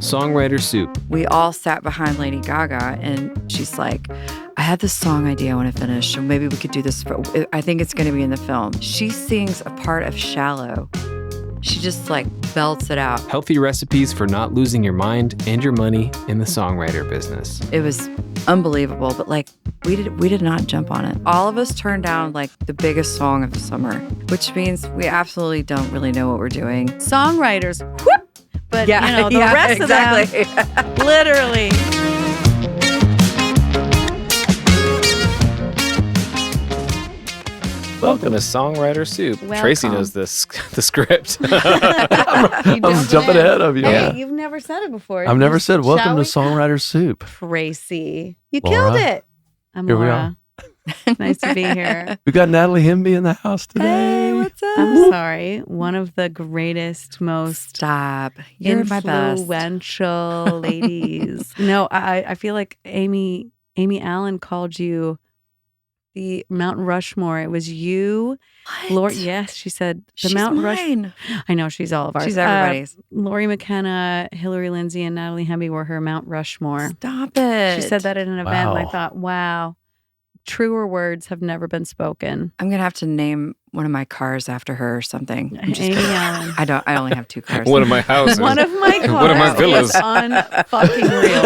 Songwriter Soup. We all sat behind Lady Gaga, and she's like, I have this song idea I want to finish, so maybe we could do this. I think it's going to be in the film. She sings a part of Shallow. She just like belts it out. Healthy recipes for not losing your mind and your money in the songwriter business. It was unbelievable, but like we did not jump on it. All of us turned down like the biggest song of the summer, which means we absolutely don't really know what we're doing. Songwriters, whoop, but the rest of them, literally. Welcome to Songwriter Soup. Welcome. Tracy knows the script. I'm jumping ahead of you. Hey, you've never said it before. I've never said welcome to Songwriter Soup. Tracy, you Laura. killed it. I'm Here we Laura. Nice to be here. We got Natalie Hemby in the house today. Hey, what's up? I'm sorry. One of the greatest, most Stop. You're my best. influential ladies. No, I feel like Amy Allen called you the Mount Rushmore. It was you, What? Lori. Yes, she said the She's Mount mine. I know she's all of ours. She's everybody's. Lori McKenna, Hillary Lindsay, and Natalie Hemby were her Mount Rushmore. Stop it. She said that at an event, and I Wow. thought, wow, truer words have never been spoken. I'm gonna have to name one of my cars after her or something. I'm just Amy kidding. Allen. I only have two cars. One of my houses. One of my cars One of my villas. is unfucking real.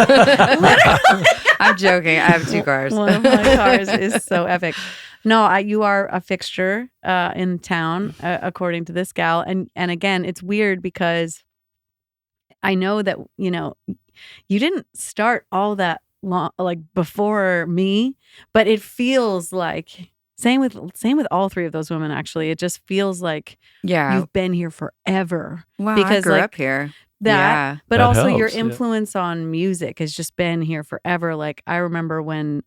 Literally. I'm joking. I have two cars. One of my cars is so epic. No, you are a fixture in town, according to this gal. And again, it's weird because I know that, you didn't start all that long, like before me, but it feels like same with all three of those women. Actually, it just feels like Yeah. you've been here forever. Wow, because, I grew like, up here. That, Yeah. but That also your helps, yeah. influence on music has just been here forever. Like I remember when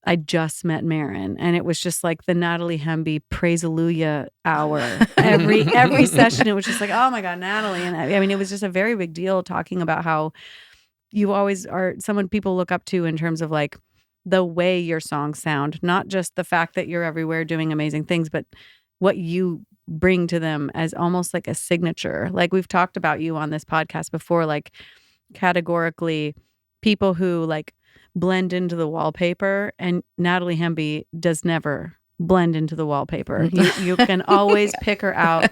I just met Marin, and it was just like the Natalie Hemby Praise Alleluia hour. Every session, it was just like, oh my God, Natalie. And I mean, it was just a very big deal talking about how you always are someone people look up to in terms of like the way your songs sound, not just the fact that you're everywhere doing amazing things, but what you bring to them as almost like a signature. Like we've talked about you on this podcast before, like categorically people who like blend into the wallpaper, and Natalie Hemby does never blend into the wallpaper. You can always pick her out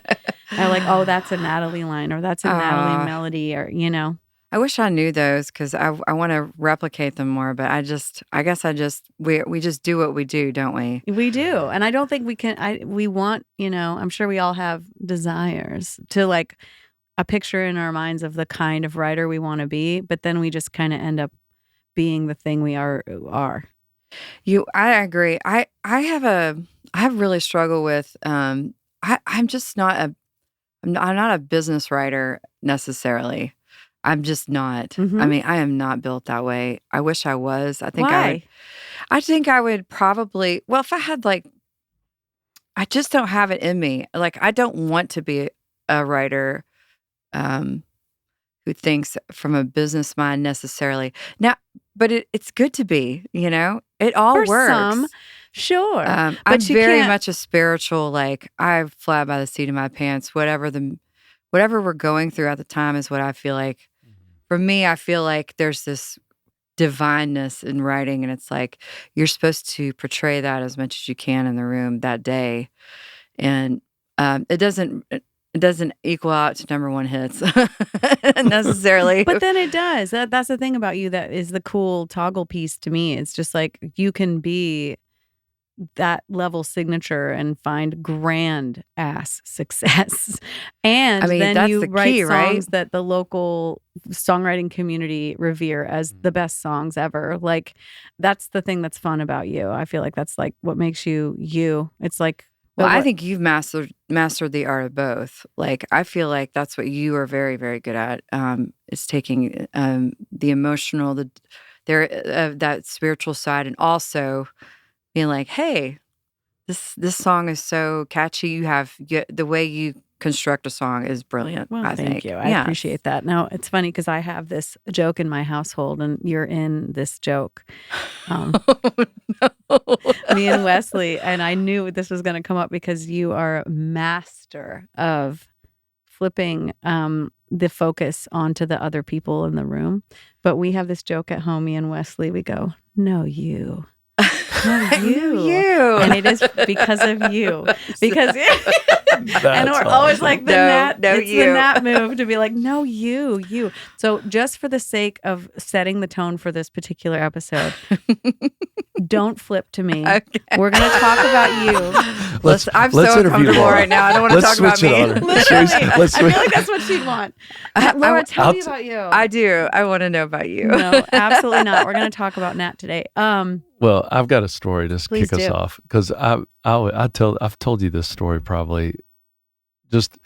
and like, oh, that's a Natalie line, or that's a Natalie melody, or I wish I knew those because I want to replicate them more, but I guess we just do what we do, don't we? We do. And I don't think we can, we want, I'm sure we all have desires to like a picture in our minds of the kind of writer we want to be, but then we just kind of end up being the thing we are. I agree. I have really struggled with, I'm not a business writer necessarily. I'm just not. Mhm. I mean, I am not built that way. I wish I was. I think Why? I think I would probably, well, if I had like, I just don't have it in me. Like, I don't want to be a writer who thinks from a business mind necessarily. Now, but it's good to be, it all For works. some, sure. I'm but you very can't- much a spiritual, like I fly by the seat of my pants. Whatever we're going through at the time is what I feel like. For me, I feel like there's this divineness in writing, and it's like you're supposed to portray that as much as you can in the room that day, and it doesn't equal out to number one hits necessarily. But then it does. That's the thing about you that is the cool toggle piece to me. It's just like you can be that level signature and find grand ass success. And I mean, then that's you the write key, right? songs that the local songwriting community revere as the best songs ever. Like that's the thing that's fun about you. I feel like that's like what makes you you. It's like Well, I think you've mastered the art of both. Like, I feel like that's what you are very, very good at. Is taking the emotional, that spiritual side, and also being like, hey, this song is so catchy. The way you construct a song is brilliant. Well, I thank think. you. I appreciate that. Now, it's funny because I have this joke in my household, and you're in this joke. Me and Wesley, and I knew this was going to come up because you are a master of flipping the focus onto the other people in the room. But we have this joke at home, me and Wesley, we go, no, you. No, you. And it is because of you. Because and we're always like the Nat move to be like, no, you. So just for the sake of setting the tone for this particular episode, don't flip to me. Okay. We're going to talk about you. I'm so uncomfortable right now. I don't want to talk about me. I feel like that's what she'd want. Laura, tell me about you. I do. I want to know about you. No, absolutely not. We're going to talk about Nat today. Well, I've got a story to kick us do. off because I've told you this story probably. Just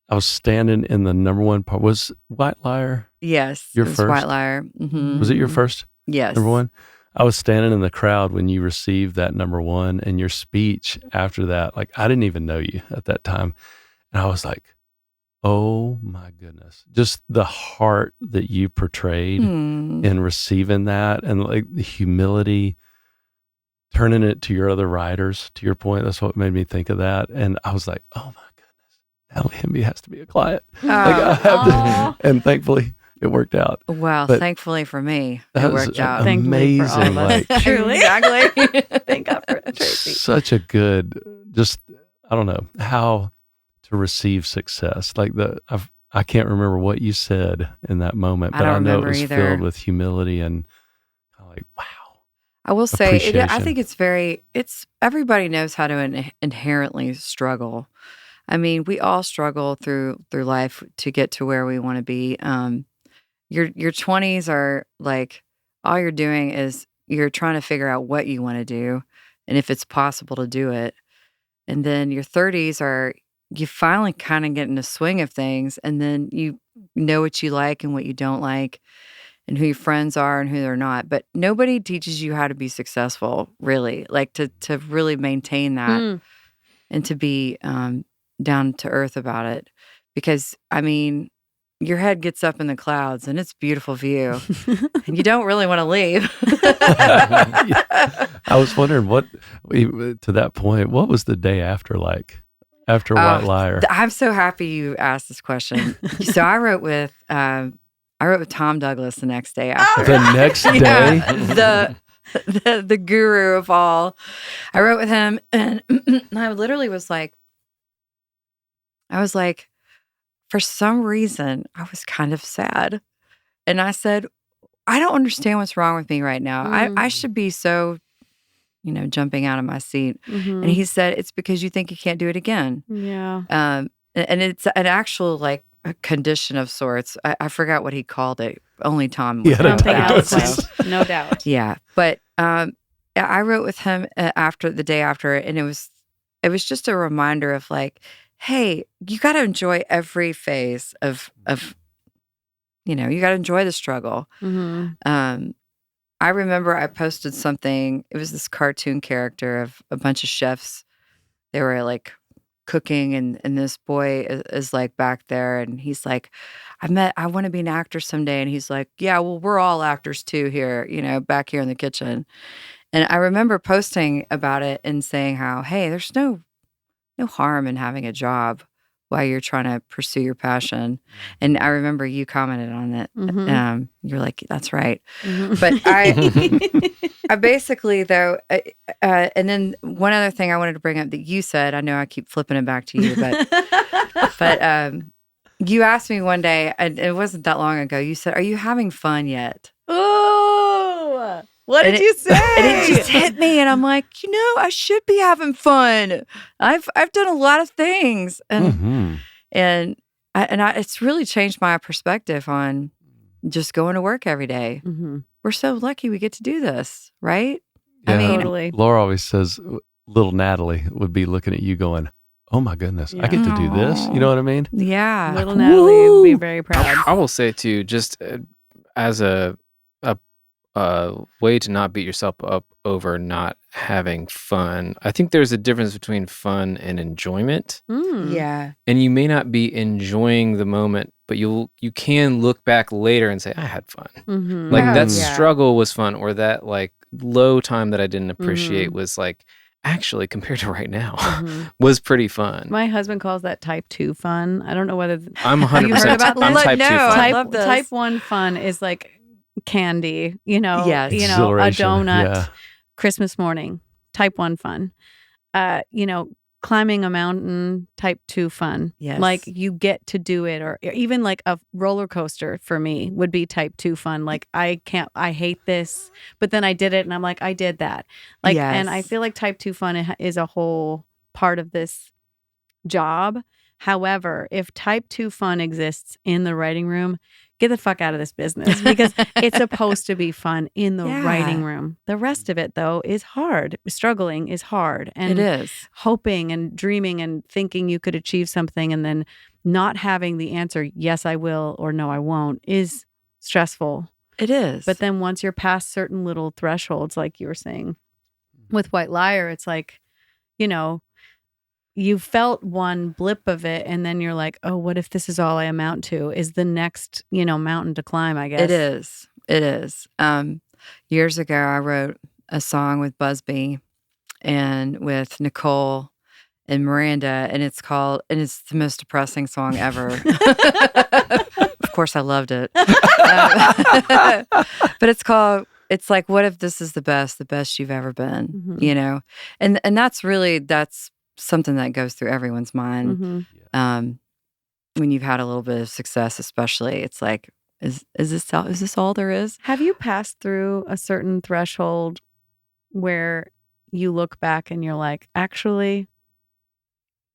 I was standing in the number one part. Was White Liar? Yes, your it was first White Liar. Mm-hmm. Was it your first? Yes, number one. I was standing in the crowd when you received that number one, and your speech after that. Like I didn't even know you at that time, and I was like, oh my goodness, just the heart that you portrayed in receiving that, and like the humility, turning it to your other writers, to your point. That's what made me think of that. And I was like, oh my goodness, Natalie Hemby has to be a client. I have to, and thankfully it worked out. Well, but thankfully for me, it worked out. Amazing. For all of us. Like, truly. Exactly. Thank God for Tracy. Such a good, just, I don't know how to receive success. Like I can't remember what you said in that moment, but I know it was filled with humility and like, wow. I will say, I think it's everybody knows how to inherently struggle. I mean, we all struggle through life to get to where we want to be. Your 20s are like, all you're doing is you're trying to figure out what you want to do and if it's possible to do it. And then your 30s are, you finally kind of get in the swing of things, and then you know what you like and what you don't like, and who your friends are and who they're not. But nobody teaches you how to be successful, really, like to really maintain that and to be down to earth about it. Because, I mean, your head gets up in the clouds and it's a beautiful view and you don't really want to leave. I was wondering to that point, what was the day after like? After White Liar. I'm so happy you asked this question. So I wrote with Tom Douglas the next day after. The next day? The guru of all. I wrote with him, and I literally was like, for some reason, I was kind of sad. And I said, I don't understand what's wrong with me right now. I should be so, jumping out of my seat. And he said, it's because you think you can't do it again. Yeah. And it's an actual, like, a condition of sorts. I forgot what he called it. Only Tom would know that. No doubt. Yeah. But I wrote with him the day after, and it was just a reminder of like, hey, you got to enjoy every phase of you got to enjoy the struggle. I remember I posted something. It was this cartoon character of a bunch of chefs. They were like cooking, and this boy is like back there, and he's like, I want to be an actor someday. And he's like, yeah, well, we're all actors too here, back here in the kitchen. And I remember posting about it and saying how, hey, there's no harm in having a job while you're trying to pursue your passion. And I remember you commented on it. You're like, that's right. But I basically, though, and then one other thing I wanted to bring up that you said, I know I keep flipping it back to you, but you asked me one day, and it wasn't that long ago, you said, are you having fun yet? Oh, what did you say? And it just hit me, and I'm like, I should be having fun. I've done a lot of things, and it's really changed my perspective on just going to work every day. We're so lucky we get to do this, right? Yeah, I mean, totally. Laura always says, little Natalie would be looking at you going, oh my goodness, I get to do this. You know what I mean? Yeah. Little Natalie would be very proud. I will say too, just as a way to not beat yourself up over not having fun. I think there's a difference between fun and enjoyment. Yeah. And you may not be enjoying the moment, but you can look back later and say, I had fun. Like that struggle was fun, or that like low time that I didn't appreciate was like actually, compared to right now, Mhm. was pretty fun. My husband calls that type 2 fun. I don't know whether I'm Have you heard 100%. about I'm this? type 2 No, fun. I love this. Type 1 fun is like candy, Yes. a Exhilaration, donut, yeah. Christmas morning. Type 1 fun. Climbing a mountain, type 2 fun. Yes. Like you get to do it, or even like a roller coaster for me would be type 2 fun. Like I hate this, but then I did it and I'm like, I did that. Like, and I Yes. feel like type 2 fun is a whole part of this job. However, if type 2 fun exists in the writing room, get the fuck out of this business because it's supposed to be fun in the writing Yeah. room. The rest of it, though, is hard. Struggling is hard. It And is. hoping and dreaming and thinking you could achieve something and then not having the answer, yes, I will, or no, I won't, is stressful. It is. But then once you're past certain little thresholds, like you were saying with White Liar, it's like, you felt one blip of it and then you're like, oh, what if this is all I amount to? Is the next, mountain to climb, I guess. It is. It is. Years ago, I wrote a song with Busby and with Nicole and Miranda, and it's the most depressing song ever. Of course, I loved it. But it's like, what if this is the best you've ever been, Mhm. And that's something that goes through everyone's mind. Mhm. When you've had a little bit of success, especially, it's like, is this all there is? Have you passed through a certain threshold where you look back and you're like, actually,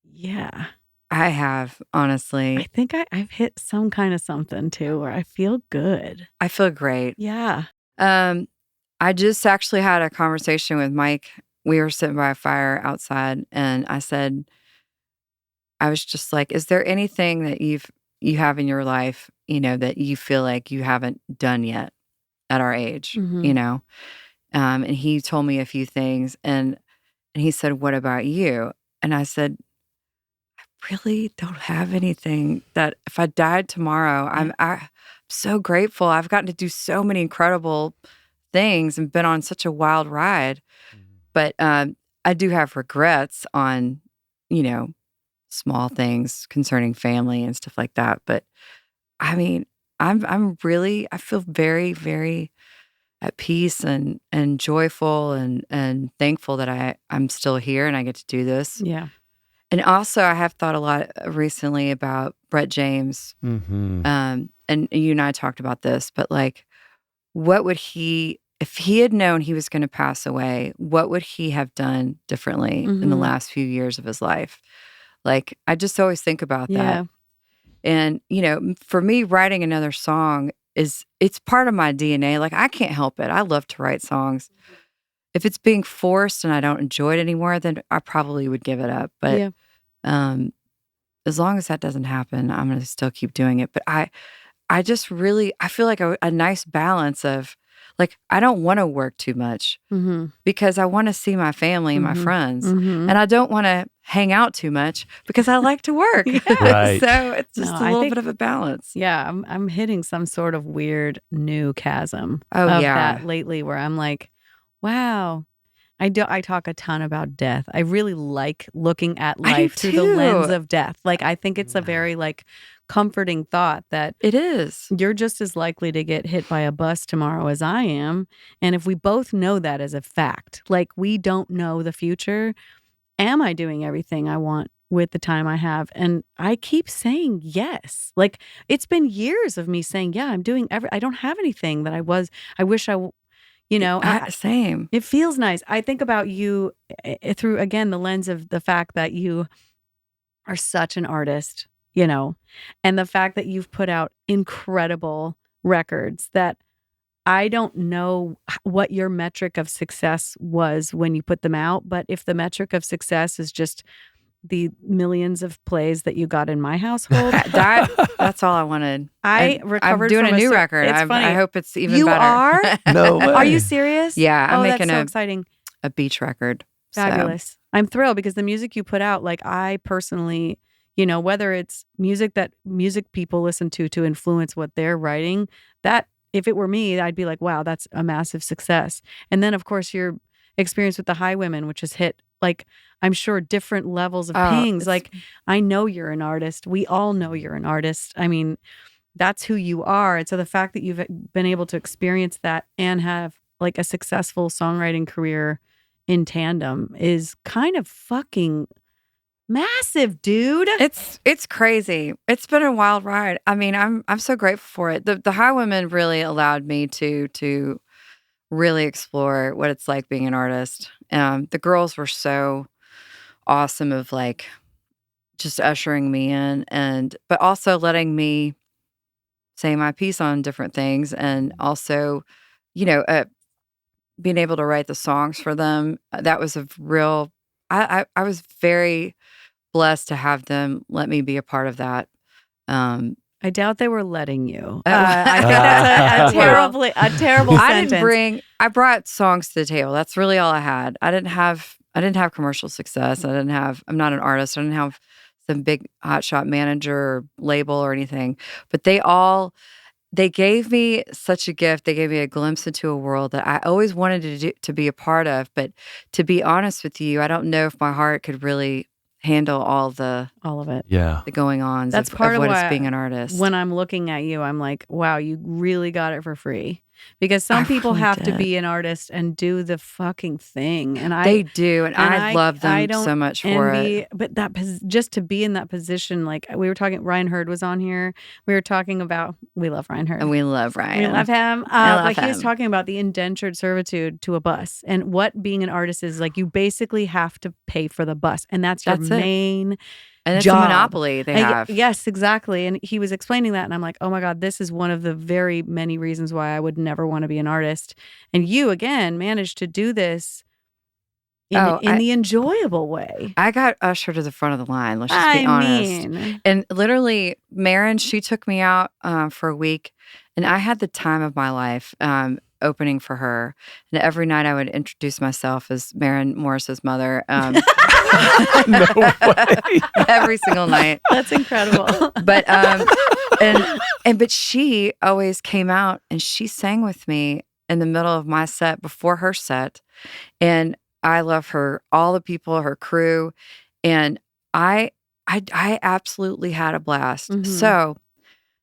yeah, I have, honestly. I think I've hit some kind of something too where I feel good. I feel great. Yeah. I just actually had a conversation with Mike. We were sitting by a fire outside, and I was just like, is there anything that you have in your life, that you feel like you haven't done yet at our age, Mhm. And he told me a few things, and he said, what about you? And I said, I really don't have anything that if I died tomorrow, I'm so grateful. I've gotten to do so many incredible things and been on such a wild ride. But I do have regrets on, small things concerning family and stuff like that. But I mean, I feel very, very at peace and joyful and thankful that I'm still here and I get to do this. Yeah. And also, I have thought a lot recently about Brett James. Mm-hmm. And you and I talked about this, but like, what would if he had known he was going to pass away, what would he have done differently in the Mhm. last few years of his life? Like, I just always think about Yeah. that. And, for me, writing another song it's part of my DNA. Like, I can't help it. I love to write songs. If it's being forced and I don't enjoy it anymore, then I probably would give it up. But Yeah. as long as that doesn't happen, I'm going to still keep doing it. But I just really, I feel like a nice balance of, like, I don't want to work too much Mhm. because I want to see my family and my Mhm. friends. Mhm. And I don't want to hang out too much because I like to work. Right. So it's just No, a I little think- bit of a balance. Yeah, I'm hitting some sort of weird new chasm Oh, of yeah. that lately where I'm like, wow. I talk a ton about death. I really like looking at I do life through the lens too. of death. Like I think it's a very like comforting thought that It is. you're just as likely to get hit by a bus tomorrow as I am. And if we both know that as a fact, like we don't know the future, am I doing everything I want with the time I have? And I keep saying yes. Like it's been years of me saying, yeah, I'm doing I don't have anything that I wish Same. it feels nice. I think about you through, again, the lens of the fact that you are such an artist, and the fact that you've put out incredible records that I don't know what your metric of success was when you put them out, but if the metric of success is just the millions of plays that you got in my household, That's all I wanted. I I'm recovered doing from a new record. It's funny. I hope it's even You better. are? No way. Are you serious? Yeah, I'm that's making so exciting. a beach record. So, Fabulous. I'm thrilled because the music you put out, like I personally, whether it's music that music people listen to influence what they're writing, that if it were me, I'd be like, wow, that's a massive success. And then of course experience with the Highwomen, which has hit like I'm sure different levels of Oh, pings. it's- Like I know you're an artist. We all know you're an artist. I mean, that's who you are. And so the fact that you've been able to experience that and have like a successful songwriting career in tandem is kind of fucking massive, dude. It's crazy. It's been a wild ride. I mean, I'm so grateful for it. The Highwomen really allowed me to really explore what it's like being an artist. The girls were so awesome of like just ushering me in but also letting me say my piece on different things and also, you know, being able to write the songs for them. That was a real I was very blessed to have them let me be a part of that. I doubt they were letting you. Uh, I think that's a terrible sentence. I brought songs to the table. That's really all I had. I didn't have commercial success. I'm not an artist. I didn't have some big hotshot manager or label or anything. But they gave me such a gift. They gave me a glimpse into a world that I always wanted to be a part of. But to be honest with you, I don't know if my heart could really handle all of it. Yeah. the going ons That's of part of what why it's being an artist. When I'm looking at you, I'm like, wow, you really got it for free. Because some I people really have to did. be an artist and do the fucking thing. And They do, and I love them don't so much for envy, it. But just to be in that position, like we were talking, Ryan Hurd was on here. We were talking about, we love Ryan Hurd. And we love Ryan. We love him. I love But he was him. talking about the indentured servitude to a bus and what being an artist is like. You basically have to pay for the bus, and that's your That's it. main And it's job. a monopoly they have. Yes, exactly. And he was explaining that, and I'm like, oh my God, this is one of the very many reasons why I would never want to be an artist. And you, again, managed to do this in the enjoyable way. I got ushered to the front of the line. Let's just be honest. And literally, Marin, she took me out for a week, and I had the time of my life opening for her. And every night I would introduce myself as Marin Morris's mother. No way. Every single night. That's incredible. But but she always came out and she sang with me in the middle of my set before her set. And I love her, all the people, her crew. And I absolutely had a blast. Mhm. So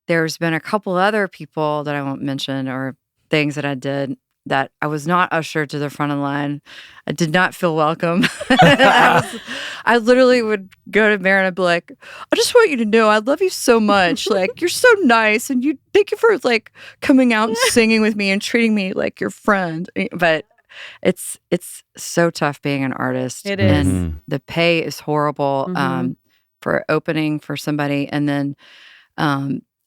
there's been a couple other people that I won't mention or things that I did that I was not ushered to the front of the line. I did not feel welcome. I literally would go to Marin and be like, I just want you to know I love you so much. Like, you're so nice. And thank you for like coming out and singing with me and treating me like your friend. But it's so tough being an artist. It is. And the pay is horrible Mhm. for opening for somebody. And then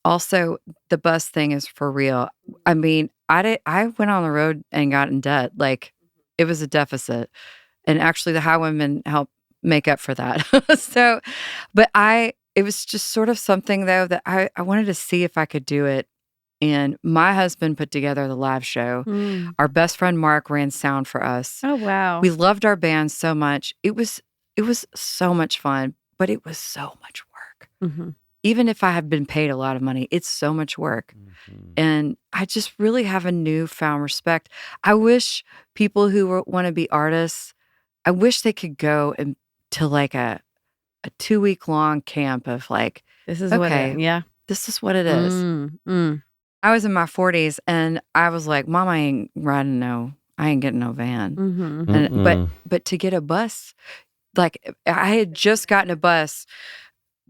also the bus thing is for real. I mean, I went on the road and got in debt. Like it was a deficit. And actually the Highwomen helped make up for that. So, but it was just sort of something though that I wanted to see if I could do it. And my husband put together the live show. Mm. Our best friend Mark ran sound for us. Oh, wow. We loved our band so much. It was so much fun, but it was so much work. Mhm. Even if I have been paid a lot of money, it's so much work. And I just really have a newfound respect. I wish people who want to be artists, I wish they could go to like a 2-week long camp of like, This is okay, yeah. this is what it is. Mm. I was in my 40s and I was like, Mom, I ain't getting no van. Mhm. And, but to get a bus, like I had just gotten a bus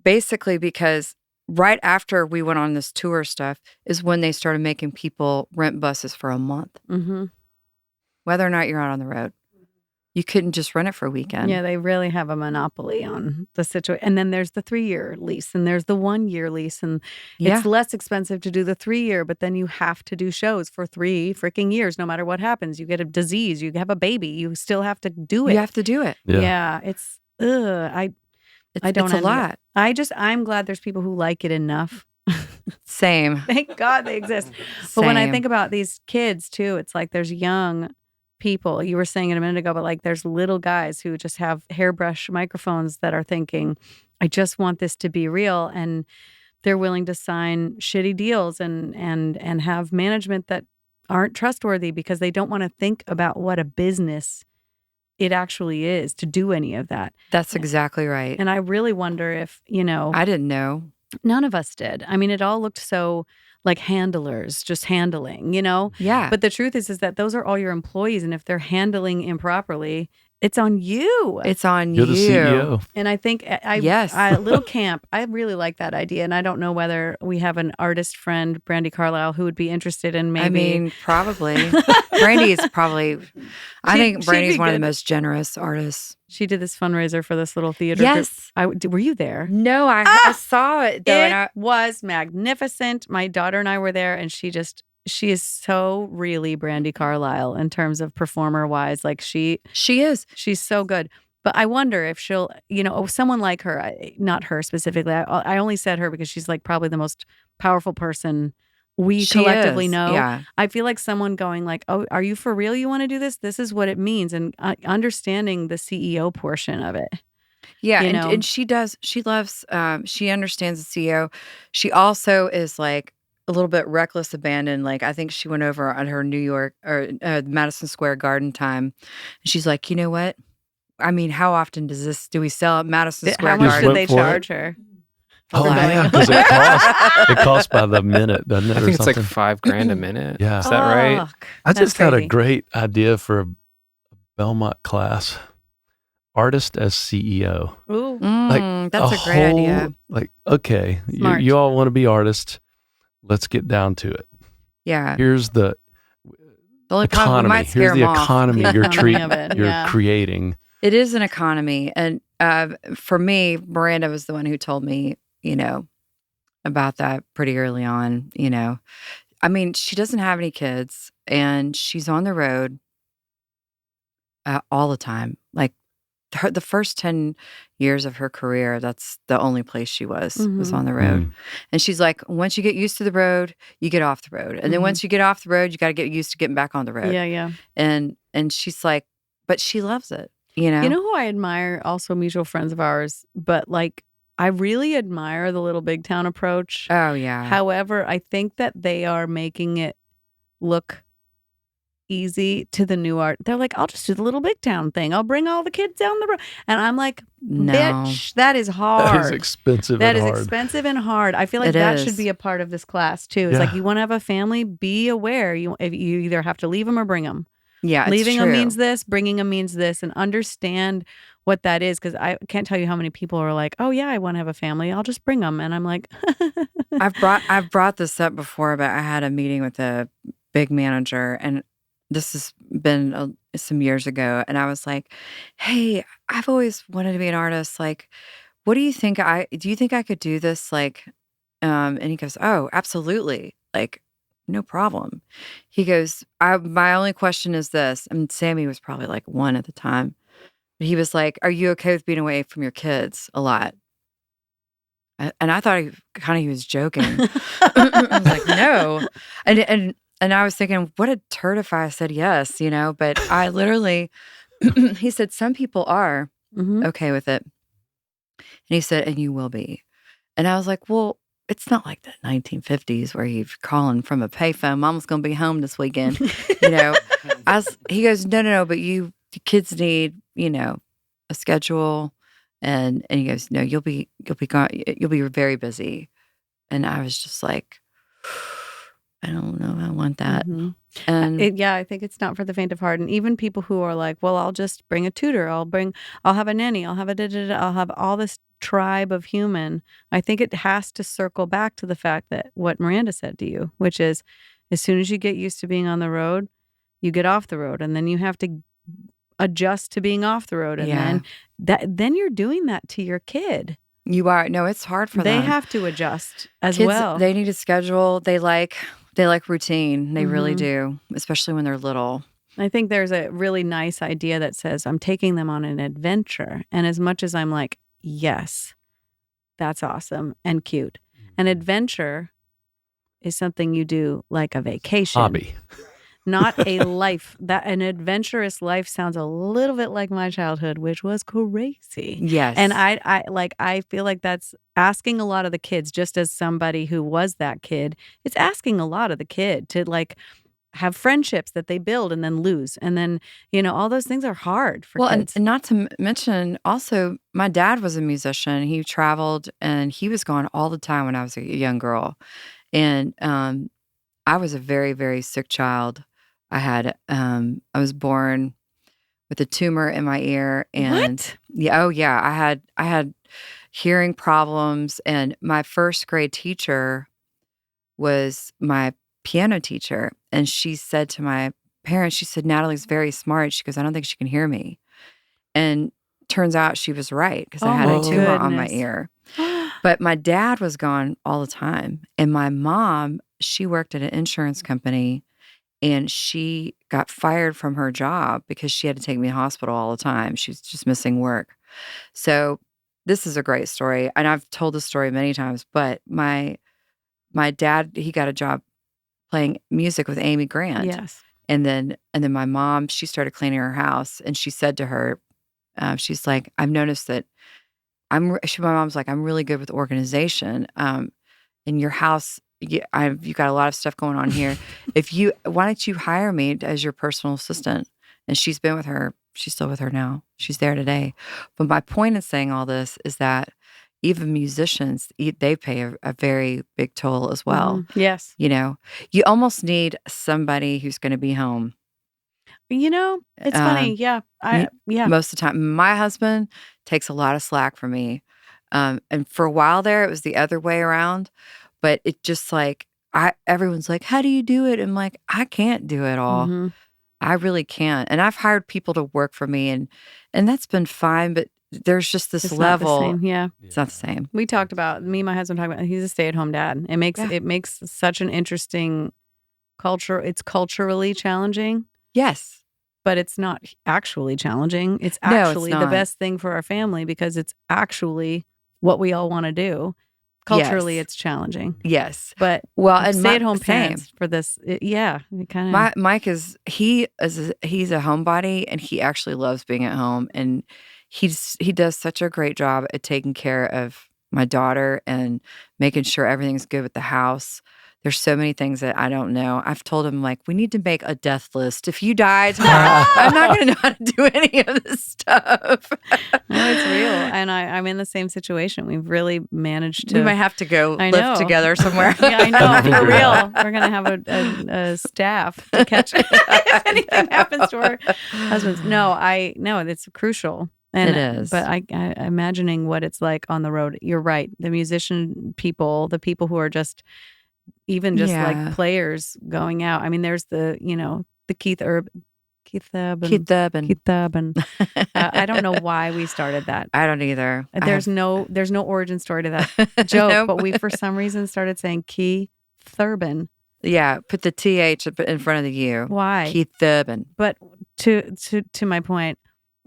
basically because right after we went on this tour stuff is when they started making people rent buses for a month, Mhm. whether or not you're out on the road. You couldn't just rent it for a weekend. Yeah, they really have a monopoly on the situation. And then there's the 3-year lease and there's the 1-year lease. And it's less expensive to do the 3-year, but then you have to do shows for 3 freaking years, no matter what happens. You get a disease, you have a baby, you still have to do it. You have to do it. Yeah, it's, I don't It's a envy lot. it. I'm glad there's people who like it enough. Same. Thank God they exist. But when I think about these kids too, it's like there's young people. You were saying it a minute ago, but like there's little guys who just have hairbrush microphones that are thinking, I just want this to be real. And they're willing to sign shitty deals and have management that aren't trustworthy because they don't want to think about what a business it actually is to do any of that. That's exactly right. And I really wonder if, I didn't know. none of us did. I mean, it all looked so like handlers, just handling, Yeah. But the truth is that those are all your employees. And if they're handling improperly, it's on you. It's on You're you. the CEO. And I think Yes. Little Camp, I really like that idea. And I don't know whether we have an artist friend, Brandy Carlisle, who would be interested in maybe. I mean, probably. Brandy is probably, I think she'd Brandy's be one of the good. most generous artists. She did this fundraiser for this little theater. Yes. Were you there? No, I saw it though. It was magnificent. My daughter and I were there, and she is so really Brandy Carlisle in terms of performer wise. Like she is. she's so good. But I wonder if she'll, someone like her, not her specifically. I only said her because she's like probably the most powerful person we She collectively is. know. Yeah. I feel like someone going like, "Oh, are you for real? You want to do this? This is what it means," and understanding the CEO portion of it. Yeah, You know? and she does. She loves. She understands the CEO. She also is like a little bit reckless abandon. Like I think she went over on her New York or Madison Square Garden time. And she's like, you know what? I mean, how often do we sell at Madison Square How much Garden? did they Went for it. charge her? Oh, For going? yeah, because it costs by the minute, doesn't it? I or think it's like something? $5,000 a minute. Yeah. Is that right? Fuck. I That's just had a crazy. great idea for a Belmont class. Artist as CEO. Ooh. That's a great idea. Like, okay, Smart. you all want to be artists. Let's get down to it. Yeah. Here's the The only problem we economy. might scare Here's the them off. economy The you're economy of it, you're yeah. creating. It is an economy. And for me, Miranda was the one who told me, about that pretty early on, I mean, she doesn't have any kids and she's on the road all the time. Like the first 10 years of her career, that's the only place she was Mhm. on the road. Mm. And she's like, once you get used to the road, you get off the road. And then Mhm. once you get off the road, you got to get used to getting back on the road. Yeah, yeah. And she's like, but she loves it, You know who I admire, also mutual friends of ours, but like I really admire the little big town approach. Oh, yeah. However, I think that they are making it look easy to the new art. They're like, I'll just do the little big town thing. I'll bring all the kids down the road. And I'm like, No. bitch, that is hard. That is expensive That and is hard. expensive and hard. I feel like It that is. should be a part of this class too. It's like Yeah. you want to have a family, be aware. You either have to leave them or bring them. Yeah, it's Leaving them true. means this, bringing them means this, and understand what that is. Because I can't tell you how many people are like, "Oh yeah, I want to have a family. I'll just bring them," and I'm like, I've brought this up before, but I had a meeting with a big manager, and this has been some years ago. And I was like, "Hey, I've always wanted to be an artist. Like, what do you think? Do you think I could do this? Like," and he goes, "Oh, absolutely. Like, no problem." He goes, "My only question is this." And Sammy was probably like 1 at the time. But he was like, "Are you okay with being away from your kids a lot?" And I thought he was joking. I was like, "No," and I was thinking, what a turd if I said yes, But I literally, he said, some people are Mhm. okay with it, and he said, and you will be. And I was like, well, it's not like the 1950s where you're calling from a payphone. Mom's gonna be home this weekend, He goes, no, but the kids need, a schedule. And he goes, no, you'll be gone. You'll be very busy. And I was just like, I don't know. I want that. Mhm. And I think it's not for the faint of heart. And even people who are like, well, I'll just bring a tutor. I'll have a nanny. I'll have I'll have all this tribe of human. I think it has to circle back to the fact that what Miranda said to you, which is as soon as you get used to being on the road, you get off the road, and then you have to adjust to being off the road. And then you're doing that to your kid. you are. No, it's hard for They them. have to adjust as Kids, well. they need a schedule. They like routine. They really Mhm. do, especially when they're little. I think there's a really nice idea that says I'm taking them on an adventure. And as much as I'm like, yes, that's awesome and cute. An adventure is something you do like a vacation. Hobby. Not a life. That an adventurous life sounds a little bit like my childhood, which was crazy. Yes. And I feel like that's asking a lot of the kids, just as somebody who was that kid, it's asking a lot of the kid to like have friendships that they build and then lose. And then, all those things are hard for Well, kids. and not to mention, also, my dad was a musician. He traveled and he was gone all the time when I was a young girl. And I was a very, very sick child. I was born with a tumor in my ear, and What? yeah, oh yeah, I had hearing problems, and my first grade teacher was my piano teacher, and she said to my parents, she said, "Natalie's very smart." She goes, "I don't think she can hear me." And turns out she was right because I Oh had my a tumor on my goodness. ear. But my dad was gone all the time. And my mom, she worked at an insurance company and she got fired from her job because she had to take me to the hospital all the time. She was just missing work. So this is a great story. And I've told this story many times, but my dad, he got a job playing music with Amy Grant. Yes. And then my mom, she started cleaning her house and she said to her, she's like, "I've noticed that my mom's like, I'm really good with organization. In your house, you got a lot of stuff going on here. Why don't you hire me as your personal assistant?" And she's still with her now. She's there today. But my point in saying all this is that even musicians, they pay a very big toll as well. Yes. You almost need somebody who's going to be home. It's funny. Yeah. Most of the time. My husband takes a lot of slack from me. And for a while there, it was the other way around. But it just like, everyone's like, "How do you do it?" I'm like, I can't do it all. Mhm. I really can't. And I've hired people to work for me and that's been fine. But there's just this It's level. not the same. Yeah. It's not the same. We talked about, me and my husband talked about, he's a stay-at-home dad. It makes such an interesting culture. It's culturally challenging, Yes. but it's not actually challenging. It's No, it's actually the not. best thing for our family because it's actually what we all want to do. Culturally, Yes. it's challenging. Yes. But Well, and stay-at-home same. parents for this, it kind of. Mike he's a homebody and he actually loves being at home and he does such a great job at taking care of my daughter and making sure everything's good with the house. There's so many things that I don't know. I've told him like we need to make a death list. If you die tomorrow, I'm not going to know how to do any of this stuff. No, it's real, and I'm in the same situation. We've really managed to. We might have to go I live know. together somewhere. Yeah, I know, for real. We're gonna have a staff to catch if anything happens to our husbands. No, it's crucial. And, It is. But I imagining what it's like on the road. You're right. The musician people, the people who are just Yeah. like players going out. I mean, there's the Keith Urban. Keith Urban. I don't know why we started that. I don't either. There's no origin story to that joke, Nope. but we for some reason started saying Keith Urban. Yeah, put the TH in front of the U. Why? Keith Urban. But to my point,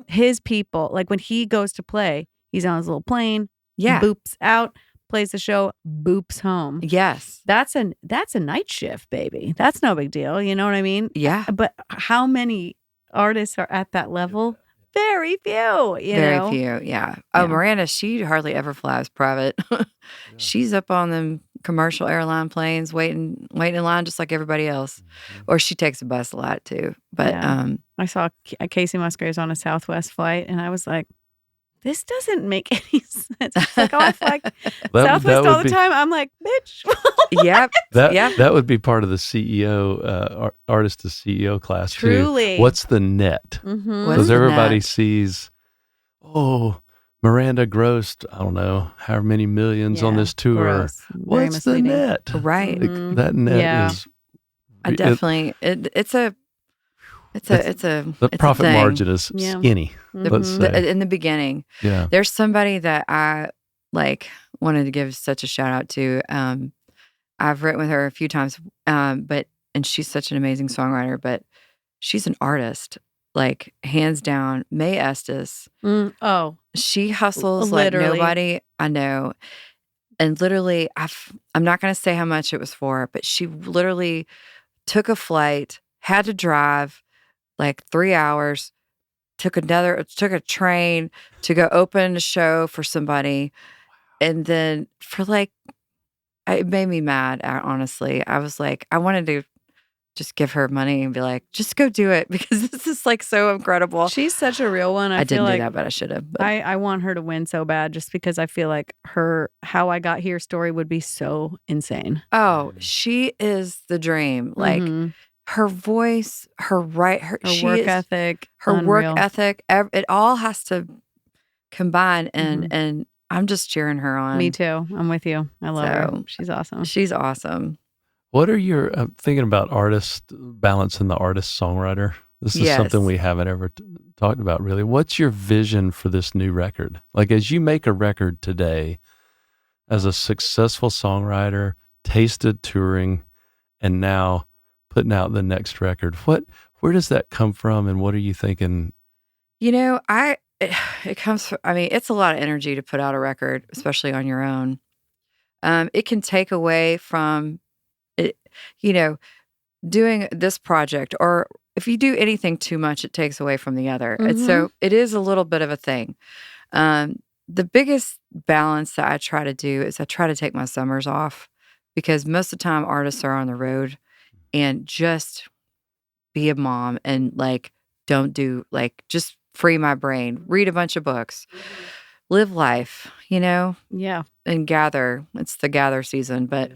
his people, like when he goes to play, he's on his little plane, Yeah. boops out, plays the show, boops home. Yes. That's a night shift, baby. That's no big deal. You know what I mean? Yeah. But how many artists are at that level? Very few. Very few. Yeah. Oh, Yeah. Miranda, she hardly ever flies private. She's up on them commercial airline planes, waiting in line just like everybody else. Or she takes a bus a lot too. But Yeah. I saw Kacey Musgraves on a Southwest flight, and I was like, this doesn't make any sense. She's like, "Oh, I fly Southwest all the time." I'm like, bitch. yep. Yep. That would be part of the CEO, artist to CEO class Truly. too. What's the net? Mhm. What's Because the everybody net? sees, Miranda grossed, I don't know, however many millions on Yeah, this tour. gross. Very What's the misleading. net? Right. Like, Mhm. that net Yeah. is I definitely it's a the it's profit a thing. margin is Yeah. skinny. Let's Mhm. say. In the beginning. Yeah. There's somebody that I wanted to give such a shout out to. I've written with her a few times, and she's such an amazing songwriter, but she's an artist, like hands down. May Estes, Oh, she hustles like Literally. nobody I know. And literally, I'm not going to say how much it was for, but she literally took a flight, had to drive like 3 hours, took a train to go open a show for somebody. And then it made me mad, honestly. I was like, I wanted to just give her money and be like, just go do it because this is like so incredible. She's such a real one. I feel didn't like do that, but I should have. I want her to win so bad just because I feel like her How I Got Here story would be so insane. Oh, she is the dream. Like Mhm. her voice, her work ethic, her unreal. work ethic, it all has to combine, and Mhm. and I'm just cheering her on. Me too. I'm with you. I love her. So, She's awesome. She's awesome. What are your thinking about balance in the artist songwriter? This is something Yes. we haven't ever talked about really. What's your vision for this new record? Like as you make a record today, as a successful songwriter, tasted touring, and now putting out the next record, where does that come from, and what are you thinking? You know, it comes from, I mean, it's a lot of energy to put out a record, especially on your own. It can take away from it, you know, doing this project, or if you do anything too much, it takes away from the other. And so it is a little bit of a thing. The biggest balance that I try to do is I try to take my summers off, because most of the time artists are on the road, and just be a mom and like don't do like just free my brain, read a bunch of books, live life, you know, Yeah. and gather. It's the gather season, but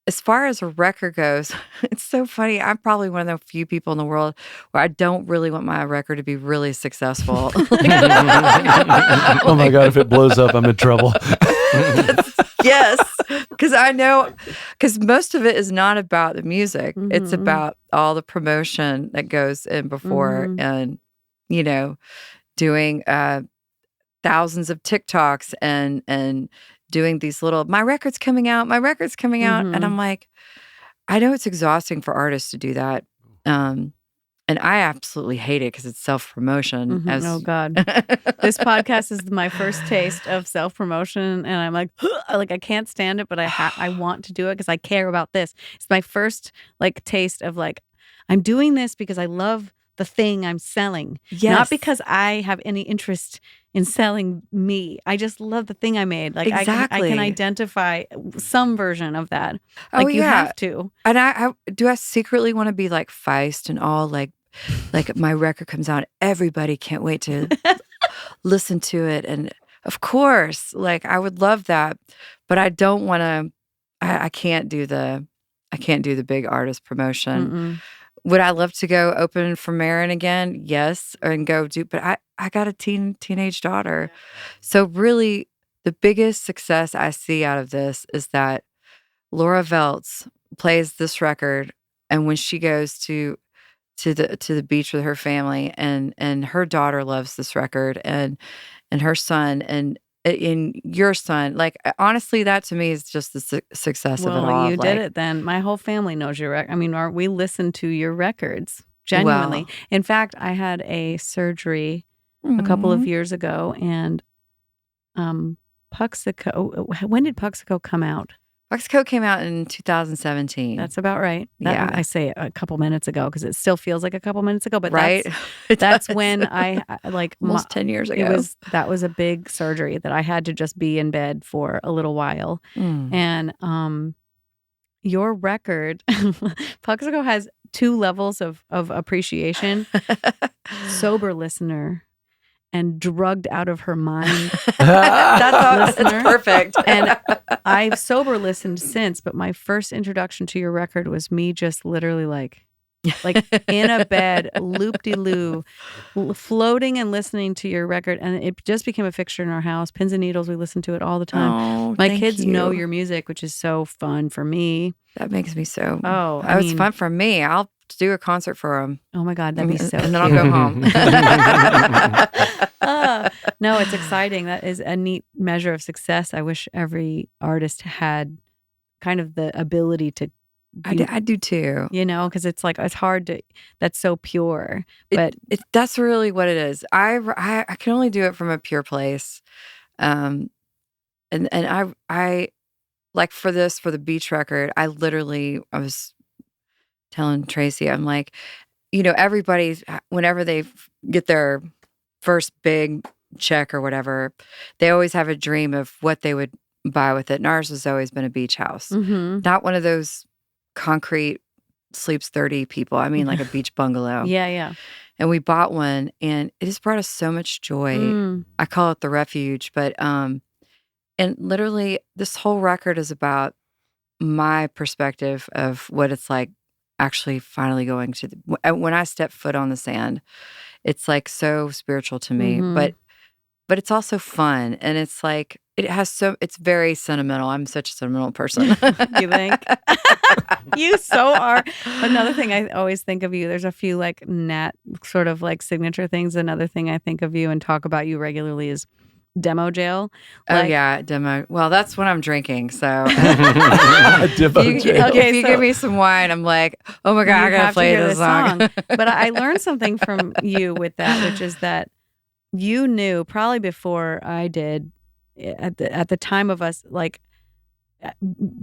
as far as a record goes, it's so funny. I'm probably one of the few people in the world where I don't really want my record to be really successful. Oh my God, if it blows up, I'm in trouble. Yes, because I know, because most of it is not about the music. It's about all the promotion that goes in before, and, you know, doing thousands of TikToks and doing these little, my record's coming out, and I'm like, I know it's exhausting for artists to do that. And I absolutely hate it because it's self-promotion. Oh God. This podcast is my first taste of self-promotion, and I'm like, I can't stand it, but I want to do it because I care about this. It's my first like taste of like, I'm doing this because I love the thing I'm selling. Yes. Not because I have any interest in selling me. I just love the thing I made. Like I can identify some version of that. Like you have to. And I secretly want to be like Feist and all, like my record comes out, everybody can't wait to listen to it. And of course, like I would love that, but I don't want to, I can't do the big artist promotion. Would I love to go open for Marin again? Yes. And go do, but I got a teenage daughter. So really the biggest success I see out of this is that Laura Veltz plays this record, and when she goes to the beach with her family, and her daughter loves this record, and her son, and in your son, like honestly, that to me is just the success of it all. Well, you did it then. My whole family knows your record. I mean, we listen to your records genuinely. Well, in fact, I had a surgery a couple of years ago, and Puxico. When did Puxico come out? Puxico came out in 2017. That's about right. Yeah. I say it a couple minutes ago because it still feels like a couple minutes ago, but right? That's when I like almost 10 years ago. That was a big surgery that I had to just be in bed for a little while. And your record, Puxico has two levels of appreciation: sober listener and drugged out of her mind. That's perfect. And I've sober listened since, but my first introduction to your record was me just literally like in a bed, loop-de-loo, floating and listening to your record. And it just became a fixture in our house. Pins and Needles, we listen to it all the time. Oh, my kids know your music, which is so fun for me. That makes me so. Oh, it's fun for me. I'll do a concert for them. Oh my God, that'd be so and then cute. I'll go home. No, it's exciting. That is a neat measure of success. I wish every artist had kind of the ability to. I do too. You know, because it's like it's hard to. That's so pure, but that's really what it is. I can only do it from a pure place, and I like for the beach record. I was telling Tracy, I'm like, you know, everybody, whenever they get their first big check or whatever, they always have a dream of what they would buy with it. And ours has always been a beach house. Not one of those concrete sleeps 30 people. I mean, like a beach bungalow. Yeah. And we bought one, and it has brought us so much joy. I call it the refuge, but and literally this whole record is about my perspective of what it's like actually finally going to when I step foot on the sand. It's like so spiritual to me, but it's also fun, and it's like it's very sentimental. I'm such a sentimental person. You think? You so are. Another thing I always think of you, there's a few like Nat sort of like signature things. Another thing I think of you and talk about you regularly is demo jail. Oh yeah, demo. Well, that's when I'm drinking. So Demo jail. if you give me some wine, I'm like, oh my God, I gotta play this song. But I learned something from you with that, which is that you knew probably before I did at the time of us like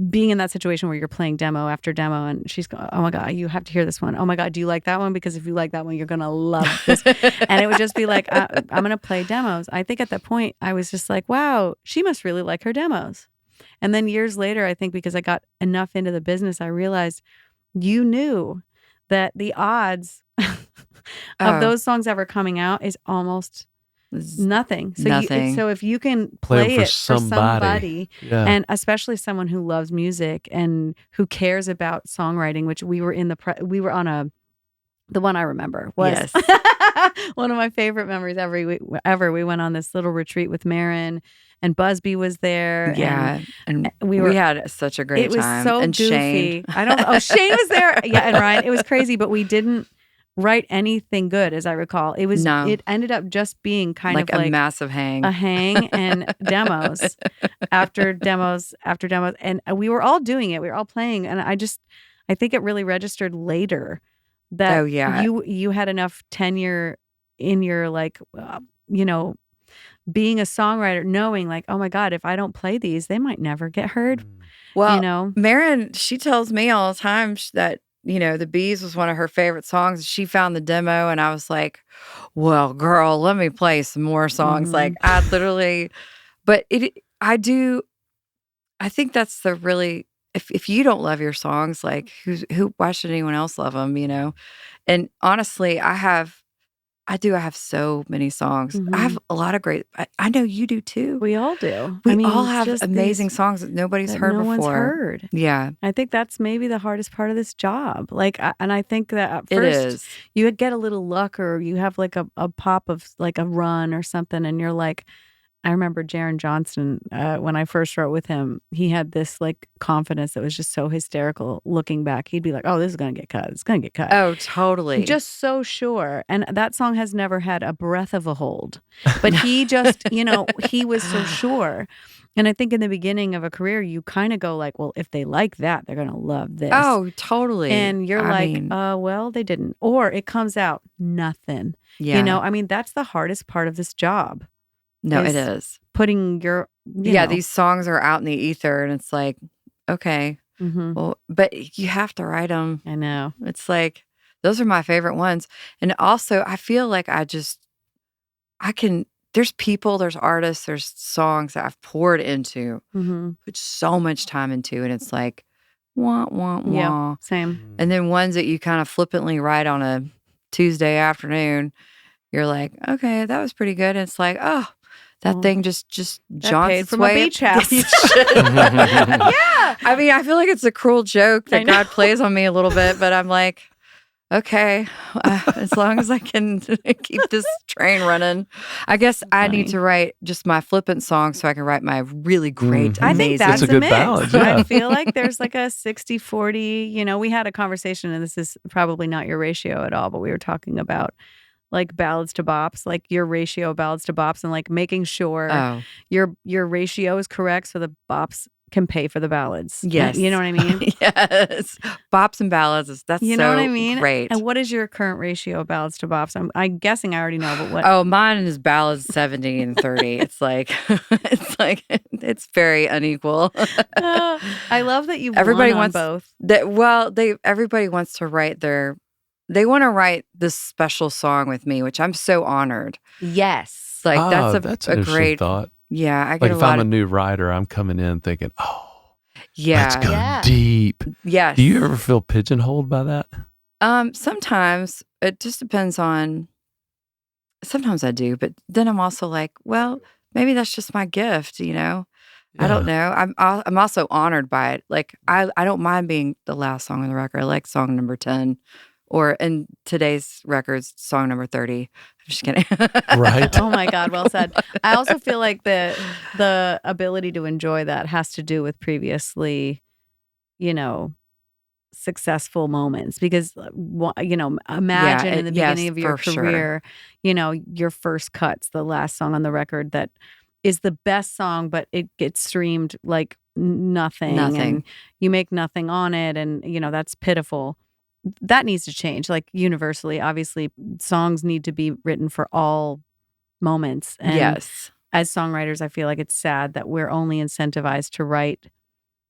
being in that situation where you're playing demo after demo and she's going, oh my God, you have to hear this one. Oh my God, do you like that one? Because if you like that one, you're going to love this. And it would just be like, I'm going to play demos. I think at that point I was just like, wow, she must really like her demos. And then years later, I think because I got enough into the business, I realized you knew that the odds of those songs ever coming out is almost nothing. So nothing. So if you can play it for somebody Yeah. and especially someone who loves music and who cares about songwriting, which we were we were on the one I remember was one of my favorite memories ever. We went on this little retreat with Marin and Busby was there. Yeah. And we had such a great time. It was so and goofy. Shane. Shane was there. Yeah. And Ryan, it was crazy, but we didn't write anything good, as I recall. It ended up just being kind of like a massive hang. A hang and demos after demos. And we were all doing it. We were all playing. And I think it really registered later that you had enough tenure in your like, being a songwriter, knowing like, oh my God, if I don't play these, they might never get heard. Well, Marin, she tells me all the time that The Bees was one of her favorite songs. She found the demo and I was like, well, girl, let me play some more songs. Like I literally, but I think that's the really, if you don't love your songs, like why should anyone else love them, And honestly, I have so many songs. I have a lot of great, I know you do too. We all do. We all have amazing songs that nobody's heard before. No one's heard. Yeah. I think that's maybe the hardest part of this job. Like, and I think that at first you would get a little luck or you have like a pop of like a run or something and you're like, I remember Jaron Johnson, when I first wrote with him, he had this like confidence that was just so hysterical looking back. He'd be like, oh, this is going to get cut. It's going to get cut. Oh, totally. Just so sure. And that song has never had a breath of a hold. But he just, he was so sure. And I think in the beginning of a career, you kind of go like, well, if they like that, they're going to love this. Oh, totally. And you're well, they didn't. Or it comes out nothing. Yeah. That's the hardest part of this job. No, it is. Putting your, these songs are out in the ether and it's like, okay, well, but you have to write them. I know. It's like, those are my favorite ones. And also, I feel like there's people, there's artists, there's songs that I've poured into, put so much time into, and it's like, wah, wah, wah. Yeah, same. And then ones that you kind of flippantly write on a Tuesday afternoon, you're like, okay, that was pretty good. And it's like, oh, that thing just jaunts its from way a beach house. Yeah. I mean, I feel like it's a cruel joke that God plays on me a little bit, but I'm like, okay, as long as I can keep this train running. I guess I need to write just my flippant songs so I can write my really great, I think that's a good mix. balance. Yeah. I feel like there's like a 60-40, we had a conversation, and this is probably not your ratio at all, but we were talking about like ballads to bops, like your ratio of ballads to bops, and like making sure your ratio is correct so the bops can pay for the ballads. Yes. You know what I mean? Yes. Bops and ballads, that's you know what I mean? Great. And what is your current ratio of ballads to bops? I'm guessing I already know, but what? Oh, mine is ballads 70 and 30. It's like it's very unequal. I love that you everybody won wants on both. Everybody wants to write they want to write this special song with me, which I'm so honored. Yes. Like that's an a interesting great thought. Yeah, I get Like a if lot I'm of a new writer, I'm coming in thinking, Yeah. Let's go Yeah. deep. Yes. Do you ever feel pigeonholed by that? Sometimes it just depends on. Sometimes I do, but then I'm also like, well, maybe that's just my gift, you know. I don't know. I'm also honored by it. Like I don't mind being the last song on the record. I like song number 10, or in today's records, song number 30. I'm just kidding. Right. Oh my God, well said. I also feel like the ability to enjoy that has to do with previously, you know, successful moments, because you know, imagine in the beginning of your career, you know, your first cuts, the last song on the record that is the best song, but it gets streamed like nothing. And you make nothing on it, and you know, that's pitiful. That needs to change. Like universally, obviously, songs need to be written for all moments. And yes. as songwriters, I feel like it's sad that we're only incentivized to write,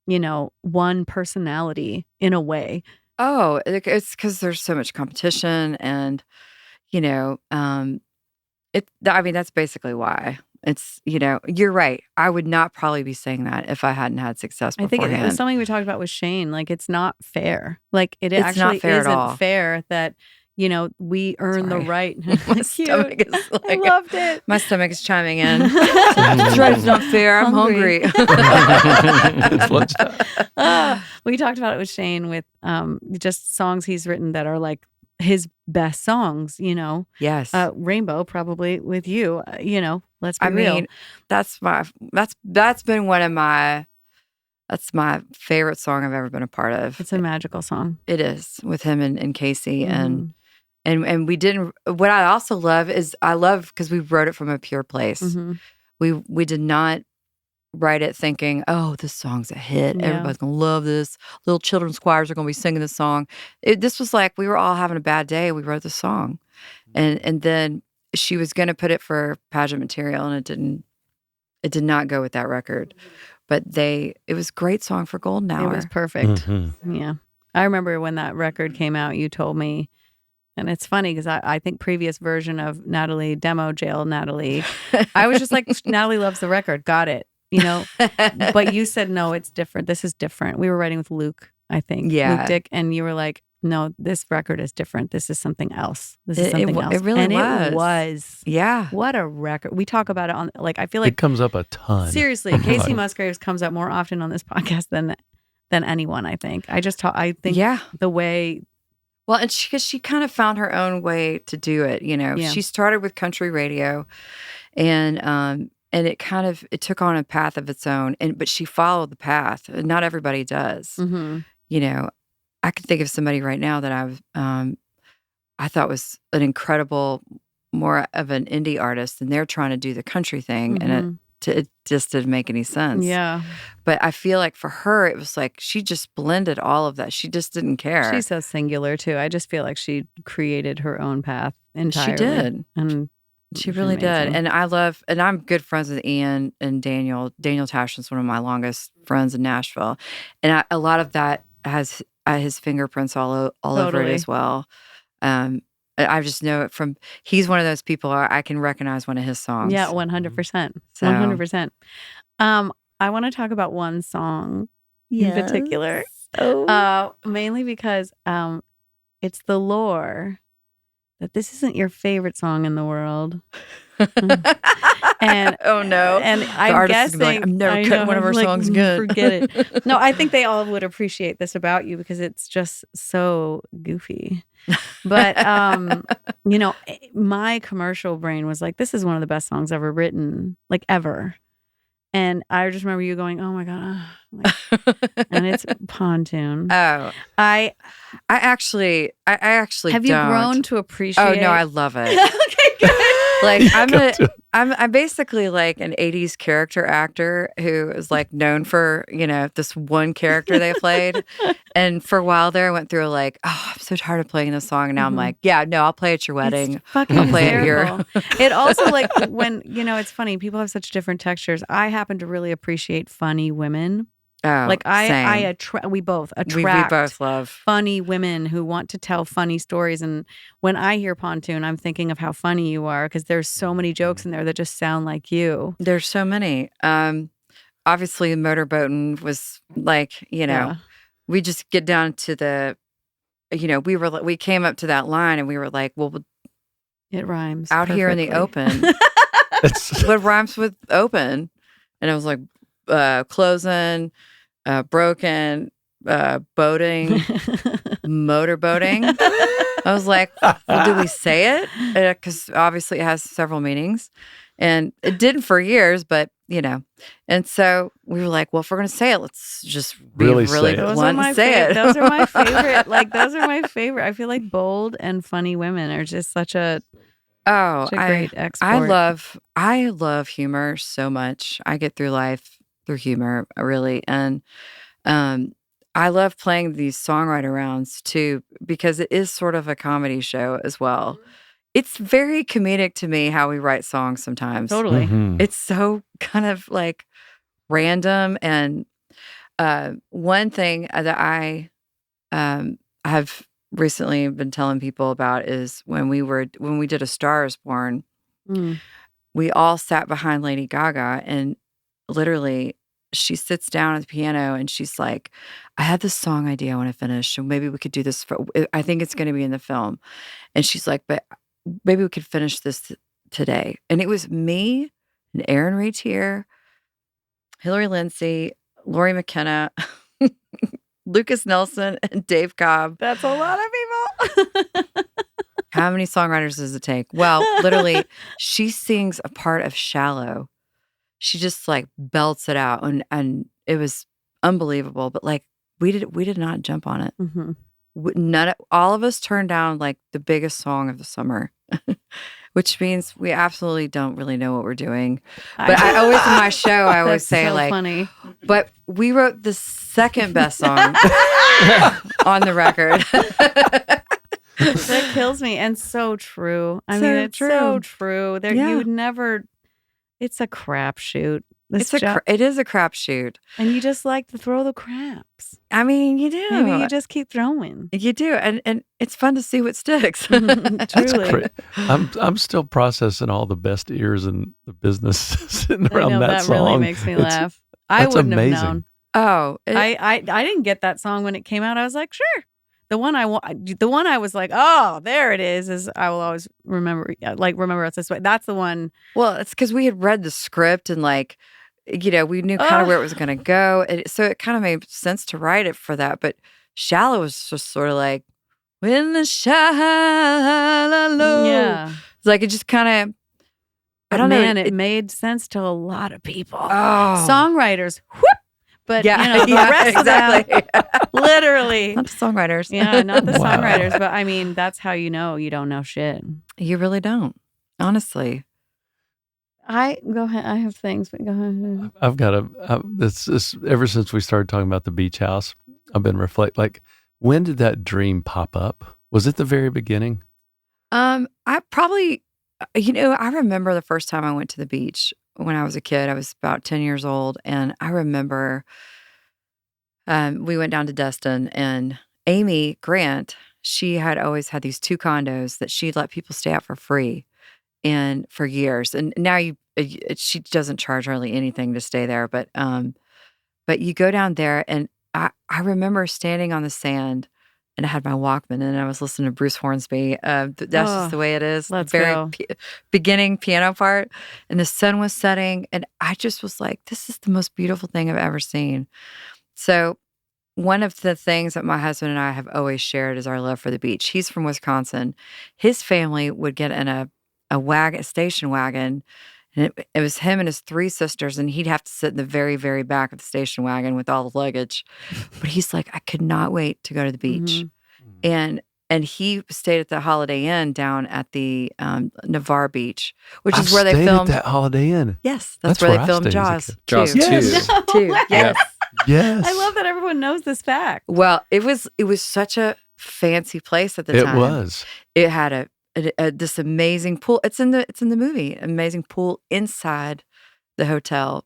you know, one personality in a way. Oh, it's because there's so much competition, and you know, I mean, that's basically why. It's, you know, you're right. I would not probably be saying that if I hadn't had success I think beforehand. it was something we talked about with Shane. Like, it's not fair. Like, it's actually not fair at all. isn't fair that, you know, we earn the right. My stomach is I like, loved it. my stomach is chiming in. That's right. It's not fair. I'm hungry. It's lunchtime. We talked about it with Shane with just songs he's written that are like his best songs, you know. Yes. Rainbow, probably with you, you know, let's be real. mean, that's been one of my, that's my favorite song I've ever been a part of. It's a magical song. It is, with him and Kacey. Mhm. And we didn't, what I also love is, because we wrote it from a pure place. Mhm. We did not write it thinking, oh, this song's a hit. Yeah. Everybody's going to love this. Little children's choirs are going to be singing this song. This was like, we were all having a bad day. We wrote the song. And then she was going to put it for pageant material, and it did not go with that record. But it was a great song for Golden Hour. It was perfect. Mhm. Yeah. I remember when that record came out, you told me, and it's funny because I think previous version of Natalie, demo jail Natalie, I was just like, Natalie loves the record. Got it. You know, but you said, no, it's different. This is different. We were writing with Luke, I think. Yeah. Luke Dick. And you were like, no, this record is different. This is something else. This is something else. It really and was. It was. Yeah. What a record. We talk about it on, like, I feel It like, comes up a ton. seriously, Kacey Musgraves comes up more often on this podcast than anyone, I think. I think the way. Well, and because she kind of found her own way to do it, you know. Yeah. She started with country radio, and it took on a path of its own, but she followed the path. And not everybody does. Mhm. You know, I can think of somebody right now that I thought was an incredible, more of an indie artist, and they're trying to do the country thing, and it just didn't make any sense. Yeah. But I feel like for her, it was like she just blended all of that. She just didn't care. She's so singular too. I just feel like she created her own path entirely. She did. And she really did. And I'm good friends with Ian and Daniel. Daniel Tashin's one of my longest friends in Nashville. And a lot of that has his fingerprints all over it as well. I just know it from, he's one of those people I can recognize one of his songs. Yeah, 100%. So- 100%. I want to talk about one song in particular. Mainly because it's the lore that this isn't your favorite song in the world. And oh no. And I'm artist is guessing gonna be like, I've never cut one of her songs good. Forget it. No, I think they all would appreciate this about you because it's just so goofy. But you know, my commercial brain was like, this is one of the best songs ever written, like ever. And I just remember you going, "Oh my god!" And it's Pontoon. Oh, I actually have you grown to appreciate? Oh no, I love it. Okay, good. Like I'm basically like an 80s character actor who is like known for, you know, this one character they played. And for a while there I went through like, oh, I'm so tired of playing this song. And now I'm like, yeah, no, I'll play at your wedding. It's fucking I'll play hysterical. it here. It also like when, you know, it's funny, people have such different textures. I happen to really appreciate funny women. Oh, Like same. we both attract we both love funny women who want to tell funny stories. And when I hear Pontoon, I'm thinking of how funny you are because there's so many jokes in there that just sound like you. There's so many. obviously motorboating was like, Yeah. we just get down to the, we came up to that line and we were like, well, It rhymes out here in the perfectly. open, It's what rhymes with open? And I was like, closing, broken, boating, motorboating. I was like, well, do we say it? Because obviously it has several meanings. And it didn't for years, but, And so we were like, well, if we're going to say it, let's just be Really really say it. Those are blunt my and say it. Those are my favorite. Like, those are my favorite. I feel like bold and funny women are just such a great export. I love humor so much. I get through life through humor, really. And I love playing these songwriter rounds too, because it is sort of a comedy show as well. It's very comedic to me how we write songs sometimes. Totally. Mhm. It's so kind of like random. And one thing that I have recently been telling people about is when we did A Star Is Born, Mm. we all sat behind Lady Gaga, and literally she sits down at the piano and she's like, I have this song idea I want to finish. So maybe we could do this I think it's going to be in the film. And she's like, but maybe we could finish this today. And it was me and Aaron Ratier, Hillary Lindsay, Lori McKenna, Lucas Nelson, and Dave Cobb. That's a lot of people. How many songwriters does it take? Well, literally, she sings a part of Shallow. She just like belts it out, and it was unbelievable. But like we did not jump on it. Mhm. All of us turned down like the biggest song of the summer, which means we absolutely don't really know what we're doing. But I always in my show, I always That's say so like, funny. but we wrote the second best song on the record. That kills me, and so true. I mean, it's so true. There, Yeah. you would never. It's a crapshoot. It is a crapshoot. And you just like to throw the craps. I mean, you do. Maybe you just keep throwing. You do, and it's fun to see what sticks. That's Truly. great. I'm still processing all the best ears in the business sitting I around know, that song. really makes me It's- laugh. I that's wouldn't amazing. have known. Oh, I didn't get that song when it came out. I was like, sure. The one I was like, oh, there it is I will always remember us this way. That's the one. well, it's because we had read the script and like, we knew kind of where it was going to go, so it kind of made sense to write it for that. But Shallow was just sort of like, when the shallow, Yeah. it's like it just kind of, I don't know. It made sense to a lot of people. Oh, Songwriters, whoop. But yeah, the rest exactly. of them, literally. Not the songwriters. Yeah, not the Wow. songwriters, but I mean, that's how you know you don't know shit. You really don't, honestly. Go ahead. I have things, but go ahead. I've got this ever since we started talking about the beach house, I've been like, when did that dream pop up? Was it the very beginning? I probably, I remember the first time I went to the beach when I was a kid. I was about 10 years old, and I remember we went down to Destin, and Amy Grant, she had always had these 2 condos that she'd let people stay at for free, and for years. And now she doesn't charge hardly anything to stay there, but you go down there, and I remember standing on the sand. And I had my Walkman, and I was listening to Bruce Hornsby. That's just the way it is. Let's the very go. beginning piano part. And the sun was setting. And I just was like, this is the most beautiful thing I've ever seen. So one of the things that my husband and I have always shared is our love for the beach. He's from Wisconsin. His family would get in a station wagon. And it was him and his 3 sisters, and he'd have to sit in the very, very back of the station wagon with all the luggage. But he's like, I could not wait to go to the beach. And he stayed at the Holiday Inn down at the Navarre Beach, which is where they stayed filmed. at that Holiday Inn. Yes, That's where where they I filmed stayed as a Jaws. kid. Jaws 2. Two. Yes. Yes. I love that everyone knows this fact. Well, it was such a fancy place at the It time. was. It had this amazing pool. It's in the movie. Amazing pool inside the hotel.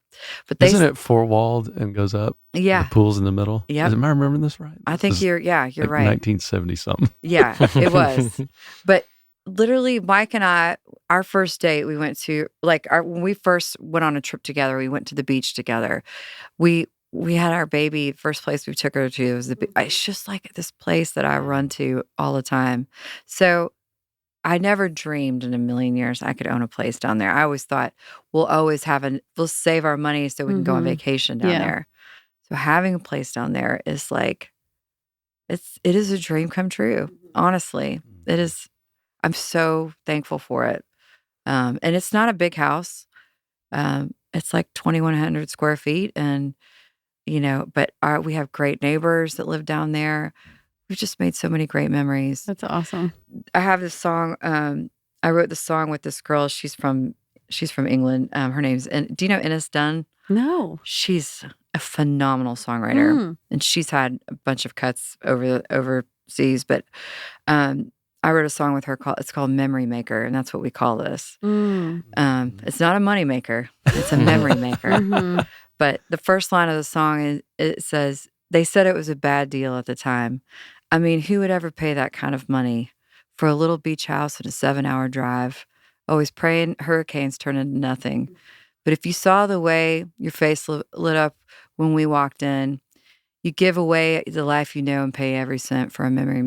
But Isn't it 4-walled and goes up? Yeah. The pool's in the middle. Yep. Am I remembering this right? I think you're like right. 1970 something. Yeah, it was. But literally, Mike and I, our first date, we went to when we first went on a trip together, we went to the beach together. We had our baby. First place we took her to was it's just like this place that I run to all the time. So I never dreamed in a million years I could own a place down there. I always thought we'll save our money so we can go on vacation down there. So having a place down there is like, it is a dream come true. Honestly, it is. I'm so thankful for it. And it's not a big house. It's like 2,100 square feet. And, but we have great neighbors that live down there. We've just made so many great memories. That's awesome. I have this song. I wrote the song with this girl. She's from England. Her name's, do you know Ines Dunn? No. She's a phenomenal songwriter. And she's had a bunch of cuts overseas. But I wrote a song with her it's called Memory Maker. And that's what we call this. It's not a money maker. It's a memory maker. But the first line of the song, it says, they said it was a bad deal at the time. I mean, who would ever pay that kind of money for a little beach house and a 7-hour drive? Always praying hurricanes turn into nothing. But if you saw the way your face lit up when we walked in, you give away the life you know and pay every cent for a memory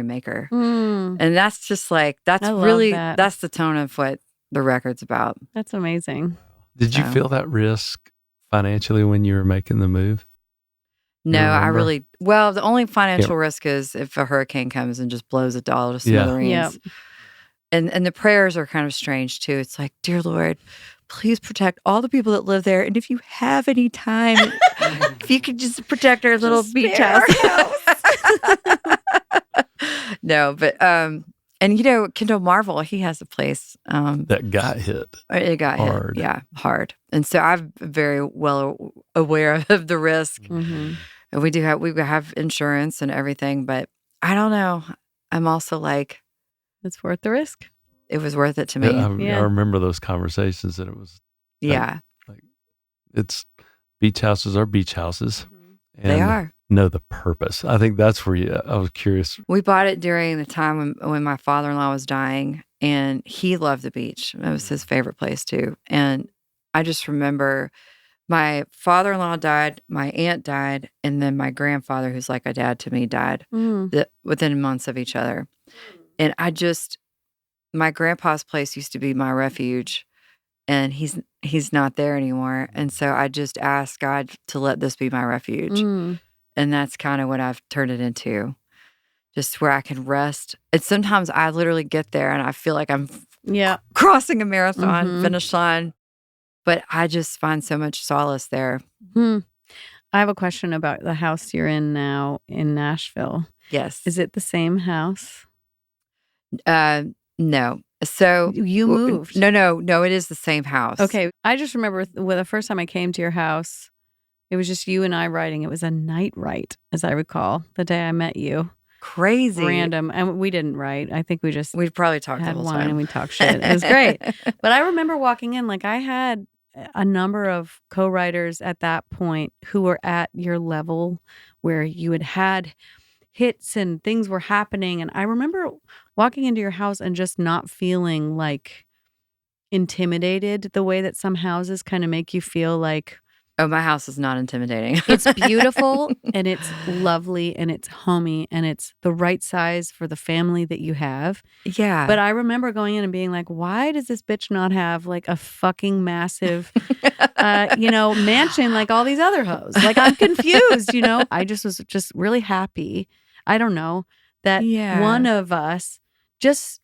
maker. And that's just that's the tone of what the record's about. That's amazing. Did you feel that risk financially when you were making the move? No, the only financial risk is if a hurricane comes and just blows it all to smithereens. Yep. And the prayers are kind of strange too. It's like, dear Lord, please protect all the people that live there. And if you have any time, if you could just protect our little beach house. No, but Kendall Marvel, he has a place that got hit. It got hard. Hit, hard. And so I'm very well aware of the risk. And we have insurance and everything, but I don't know. I'm also like, it's worth the risk. It was worth it to me. I remember those conversations that it was. It's beach houses are beach houses. And they are. Know the purpose. I think that's where I was curious. We bought it during the time when my father-in-law was dying, and he loved the beach. It was his favorite place too. And I just remember my father-in-law died, my aunt died, and then my grandfather, who's like a dad to me, died within months of each other. And my grandpa's place used to be my refuge, and he's not there anymore. And so I just asked God to let this be my refuge. And that's kind of what I've turned it into, just where I can rest. And sometimes I literally get there and I feel like I'm crossing a marathon finish line, but I just find so much solace there. I have a question about the house you're in now in Nashville. Yes. Is it the same house? No. So you moved? No, it is the same house. Okay. I just remember the first time I came to your house, it was just you and I writing. It was a night write, as I recall, the day I met you. Crazy. Random. And we didn't write. I think we probably talked had the whole wine time. And we talked shit. It was great. But I remember walking in, I had a number of co-writers at that point who were at your level where you had hits and things were happening. And I remember walking into your house and just not feeling intimidated the way that some houses kind of make you feel like. Oh, my house is not intimidating. It's beautiful and it's lovely and it's homey and it's the right size for the family that you have. Yeah. But I remember going in and being like, why does this bitch not have a fucking massive, mansion like all these other hoes? I'm confused, I just was really happy. I don't know that one of us just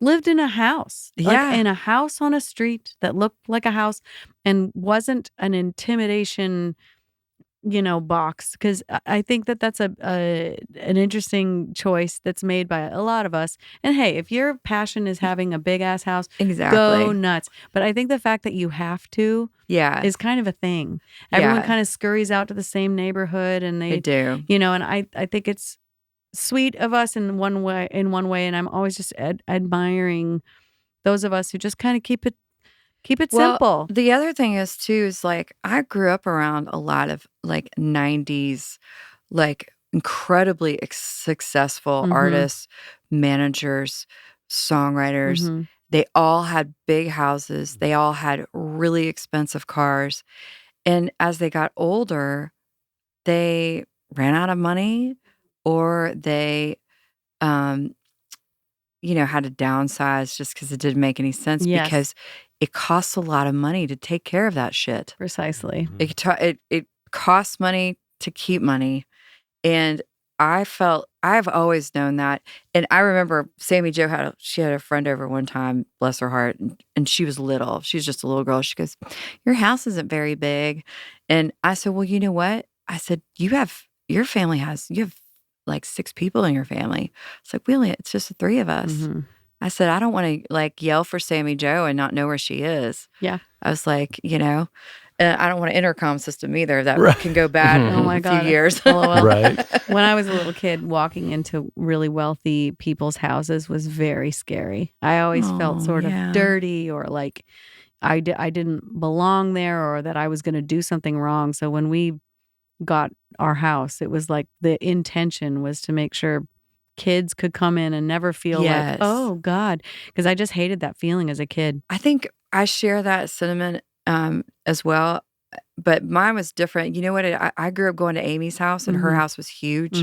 lived in a house, in a house on a street that looked like a house and wasn't an intimidation, box. Because I think that that's an interesting choice that's made by a lot of us. And hey, if your passion is having a big ass house, go nuts. But I think the fact that you have to, is kind of a thing. Everyone kind of scurries out to the same neighborhood, and they do, and I think it's sweet of us in one way, and I'm always just admiring those of us who just kind of keep it simple. The other thing is too is I grew up around a lot of 90s incredibly successful artists, managers, songwriters They all had big houses. They all had really expensive cars. And as they got older, they ran out of money or they, um, had to downsize just because it didn't make any sense Yes. because it costs a lot of money to take care of that shit. Precisely. It costs money to keep money. And I've always known that. And I remember Sammy Jo had a friend over one time, bless her heart, and she was little. She was just a little girl. She goes, "Your house isn't very big." And I said, "Well, you know what?" I said, you have like 6 people in your family. It's like, it's just the 3 of us. Mm-hmm. I said, I don't want to like yell for Sammy Jo and not know where she is. Yeah. I was like, I don't want an intercom system either. That Right. can go bad Oh my in a God. few years. Right. When I was a little kid, walking into really wealthy people's houses was very scary. I always felt sort of dirty or like I didn't belong there or that I was going to do something wrong. So when we got our house, it was like the intention was to make sure kids could come in and never feel like, oh God, because I just hated that feeling as a kid. I think I share that sentiment as well, but mine was different. You know what? I grew up going to Amy's house, and her house was huge,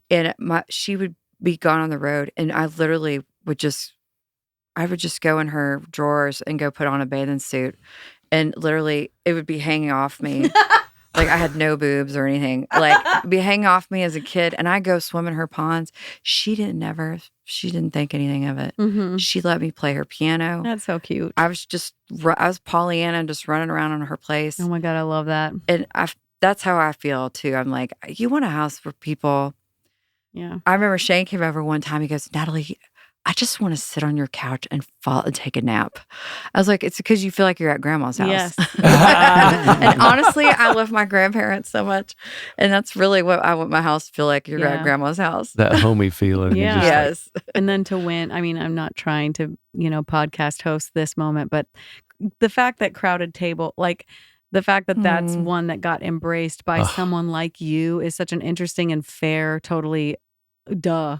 and she would be gone on the road, and I literally would just go in her drawers and go put on a bathing suit, and literally it would be hanging off me. Like I had no boobs or anything. Like be hanging off me as a kid, and I go swim in her ponds. She didn't think anything of it. Mm-hmm. She let me play her piano. That's so cute. I was Pollyanna, just running around on her place. Oh my God, I love that. And that's how I feel too. I'm like, you want a house for people. Yeah. I remember Shane came over one time. He goes, "Natalie, I just want to sit on your couch and fall and take a nap." I was like, "It's because you feel like you're at grandma's house." Yes. And honestly, I love my grandparents so much. And that's really what I want my house to feel like. You're at grandma's house. That homey feeling. Yeah. Yes. And then to win, I mean, I'm not trying to, podcast host this moment, but the fact that Crowded Table, like the fact that that's one that got embraced by someone like you is such an interesting and fair, totally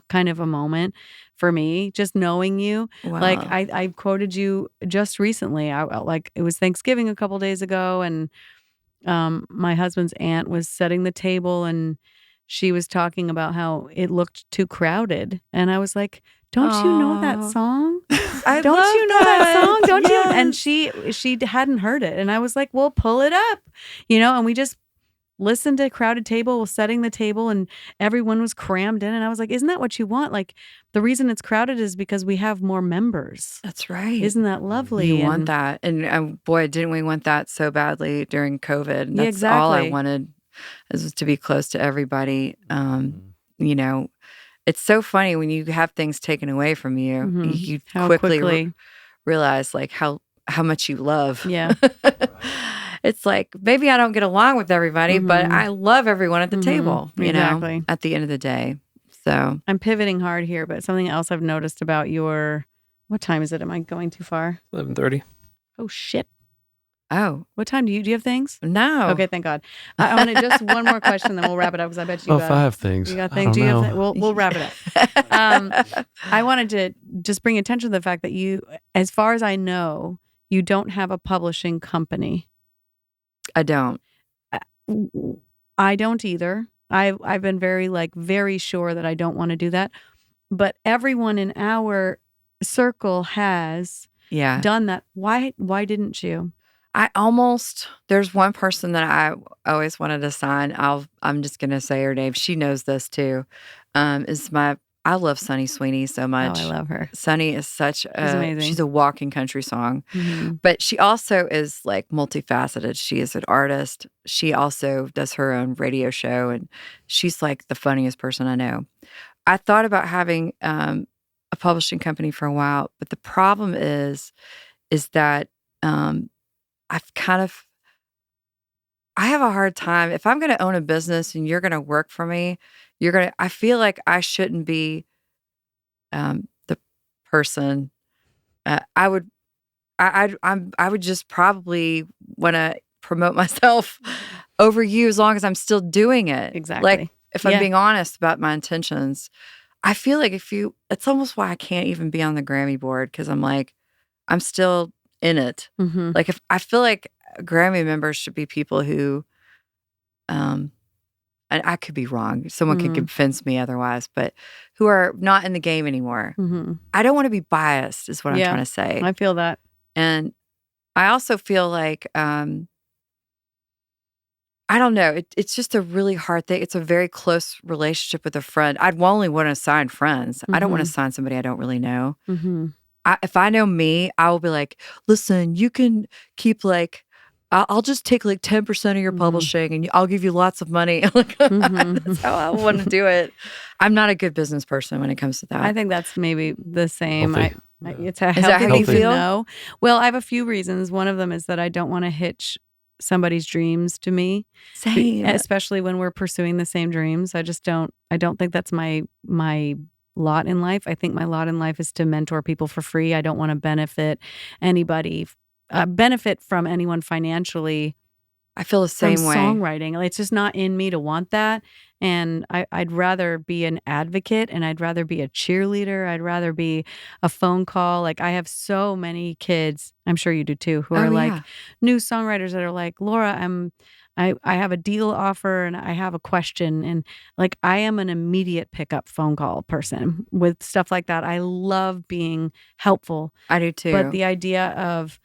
kind of a moment for me, just knowing you. Wow. Like I quoted you just recently. Like it was Thanksgiving a couple days ago, and my husband's aunt was setting the table, and she was talking about how it looked too crowded, and I was like, "Don't you know that song? Don't you know that song? Don't you?" And she hadn't heard it, and I was like, "Well, pull it up," and we just listened to Crowded Table, was setting the table, and everyone was crammed in. And I was like, isn't that what you want? Like, the reason it's crowded is because we have more members. That's right. Isn't that lovely? You want that. And boy, didn't we want that so badly during COVID. And that's all I wanted, is to be close to everybody. It's so funny when you have things taken away from you, you quickly realize like how much you love. Yeah. It's like, maybe I don't get along with everybody, but I love everyone at the table, exactly. At the end of the day. So I'm pivoting hard here, but something else I've noticed about what time is it? Am I going too far? 11:30. Oh, shit. Oh. What time do you have things? No. Okay, thank God. I want to just one more question, then we'll wrap it up, because I bet you if I have things. You got things? Do you have things? We'll wrap it up. I wanted to just bring attention to the fact that you, as far as I know, you don't have a publishing company. I don't. I don't either. I've been very sure that I don't want to do that. But everyone in our circle has done that. Why didn't you? There's one person that I always wanted to sign. I'm just gonna say her name. She knows this too. I love Sunny Sweeney so much. Oh, I love her. Sunny is she's amazing. She's a walking country song. Mm-hmm. But she also is like multifaceted. She is an artist. She also does her own radio show, and she's like the funniest person I know. I thought about having a publishing company for a while, but the problem is that I have a hard time. If I'm going to own a business and you're going to work for me, I feel like I shouldn't be the person. I would just probably want to promote myself over you as long as I'm still doing it. Exactly. Like if I'm being honest about my intentions, I feel like it's almost why I can't even be on the Grammy board, because I'm like, I'm still in it. Mm-hmm. Like, if I feel like Grammy members should be people who, and I could be wrong. Someone could convince me otherwise, but who are not in the game anymore. Mm-hmm. I don't want to be biased, is what I'm Yeah. trying to say. I feel that. And I also feel like, I don't know. It's just a really hard thing. It's a very close relationship with a friend. I'd only want to sign friends. I don't want to sign somebody I don't really know. Mm-hmm. If I know me, I will be like, listen, you can keep like, I'll just take like 10% of your publishing and I'll give you lots of money. That's how I want to do it. I'm not a good business person when it comes to that. I think that's maybe the same. Healthy. It's a Is that healthy how you thing to feel? know. Well, I have a few reasons. One of them is that I don't want to hitch somebody's dreams to me, Same. especially when we're pursuing the same dreams. I don't think that's my lot in life. I think my lot in life is to mentor people for free. I don't want to benefit from anyone financially. I feel the same from way. Songwriting. It's just not in me to want that. And I'd rather be an advocate, and I'd rather be a cheerleader. I'd rather be a phone call. Like, I have so many kids, I'm sure you do too, who are like new songwriters that are like, Laura, I have a deal offer and I have a question. And like, I am an immediate pickup phone call person with stuff like that. I love being helpful. I do too. But the idea of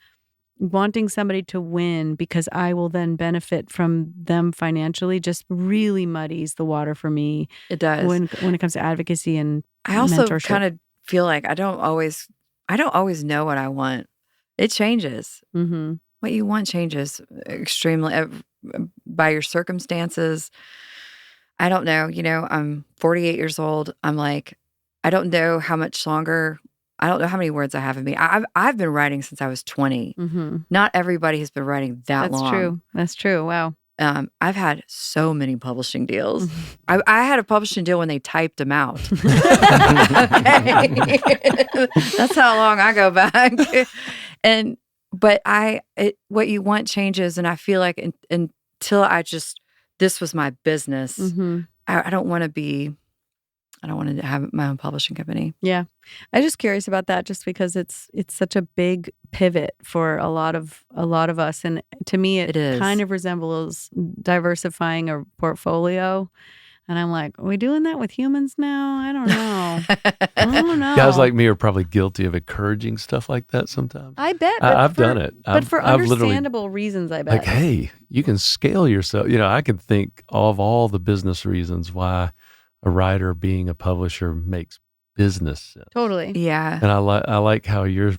wanting somebody to win because I will then benefit from them financially just really muddies the water for me. It does. When it comes to advocacy and I also mentorship. kind of feel like I don't always know what I want. It changes. Mm-hmm. What you want changes extremely by your circumstances. I don't know. I'm 48 years old. I'm like, I don't know how much longer. I don't know how many words I have in me. I've been writing since I was 20. Mm-hmm. Not everybody has been writing that long. That's true. Wow. I've had so many publishing deals. I had a publishing deal when they typed them out. That's how long I go back. But what you want changes, and I feel like until this was my business. Mm-hmm. I don't want to have my own publishing company. Yeah. I'm just curious about that just because it's such a big pivot for a lot of us. And to me, it is. Kind of resembles diversifying a portfolio. And I'm like, are we doing that with humans now? I don't know. I don't know. Guys like me are probably guilty of encouraging stuff like that sometimes. I bet. I've done it. But for I've understandable reasons, I bet. Like, hey, you can scale yourself. I can think of all the business reasons why a writer being a publisher makes business sense. Totally. Yeah. And I like how you're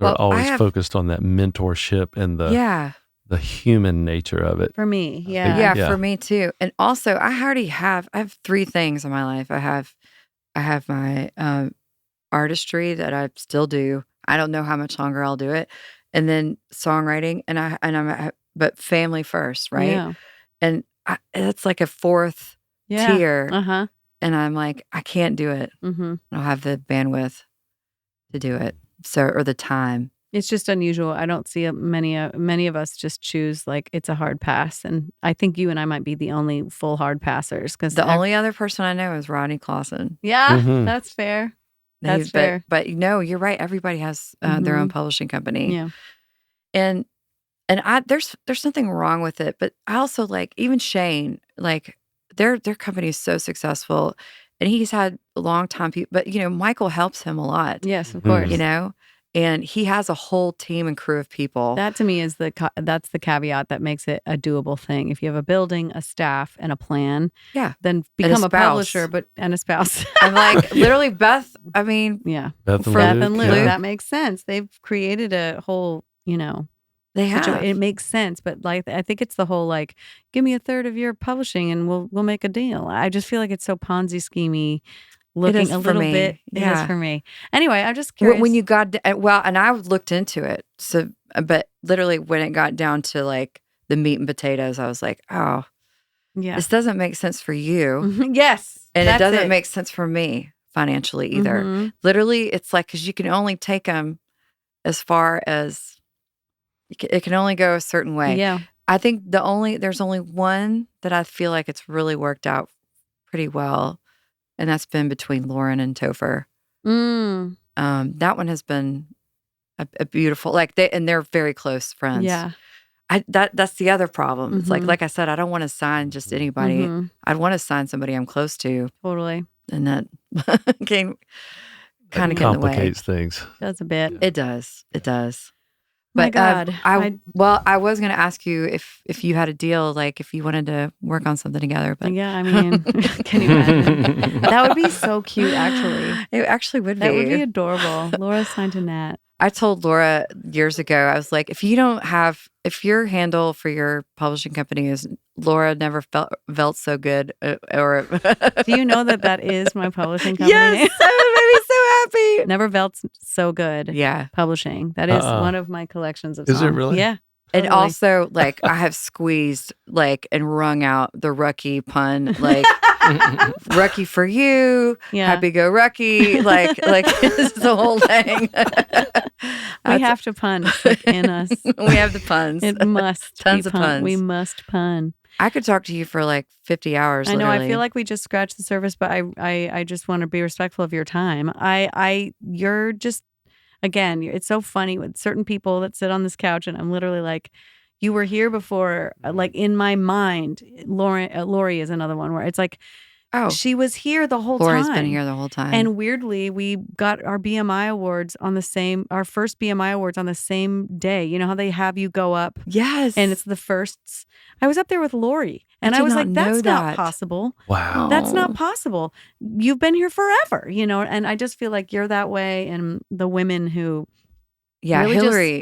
always focused on that mentorship and the human nature of it. For me, Yeah, for me too. And also, I have three things in my life. I have my artistry that I still do. I don't know how much longer I'll do it. And then songwriting, but family first, right? Yeah. And it's like a fourth tier. Uh-huh. And I'm like, I can't do it. Mm-hmm. I don't have the bandwidth to do it. Or the time. It's just unusual. I don't see many of us just choose like it's a hard pass, and I think you and I might be the only full hard passers because the only other person I know is Rodney Clausen. Yeah, that's fair. That's fair. But you're right. Everybody has their own publishing company. Yeah, and there's nothing wrong with it. But I also like even Shane. Like their company is so successful, and he's had a long time. But Michael helps him a lot. Yes, of course. And he has a whole team and crew of people. That to me is that's the caveat that makes it a doable thing. If you have a building, a staff, and a plan, then become a publisher, and a spouse. And like literally Beth, I mean, Beth and Luke. Yeah. That makes sense. They've created a whole, they have. It makes sense, but like I think it's the whole like, give me a third of your publishing and we'll make a deal. I just feel like it's so Ponzi schemey. Looking a little bit. It is for me. Anyway, I'm just curious. When you got, and I looked into it. So, but literally when it got down to like the meat and potatoes, I was like, oh, this doesn't make sense for you. Yes. And it doesn't make sense for me financially either. Mm-hmm. Literally, it's like, because you can only take them as far as, it can only go a certain way. Yeah. I think there's only one that I feel like it's really worked out pretty well. And that's been between Lauren and Topher. That one has been a beautiful, and they're very close friends. Yeah. That's the other problem. It's Mhm. like I said, I don't want to sign just anybody. Mhm. I'd want to sign somebody I'm close to, Totally. and that can kind of It get in the way. complicates things. That's a bit. It does. It does. My But God. I was going to ask you if you had a deal, like if you wanted to work on something together. But Yeah, I mean, can you imagine? That would be so cute, actually. It actually would be. That would be adorable. Laura signed to Nat. I told Laura years ago, I was like, if your handle for your publishing company is Laura never felt so good, or Do you know that is my publishing company? Yes, that made me so happy. Never felt so good. Yeah. Publishing. That is one of my collections of songs. Is it really? Yeah. And Totally. also, I have squeezed, and wrung out the Rucky pun, Rucky for you, Yeah. happy go Rucky, it's the whole thing. We have to pun. It's like in us. We have the puns. It must Tons be of pun. puns. We must pun. I could talk to you for 50 hours. I know. Literally. I feel like we just scratched the surface, but I just want to be respectful of your time. You're just, again, it's so funny with certain people that sit on this couch, and I'm literally like, you were here before. In my mind, Lori is another one where it's like, oh, she was here the whole Lori's time. been here the whole time. And weirdly, we got our BMI awards our first BMI awards on the same day. You know how they have you go up? Yes. And it's the firsts. I was up there with Lori, and I I did was not like, know that's not that. possible. Wow. That's Oh. not possible. You've been here forever, and I just feel like you're that way. And the women who yeah, really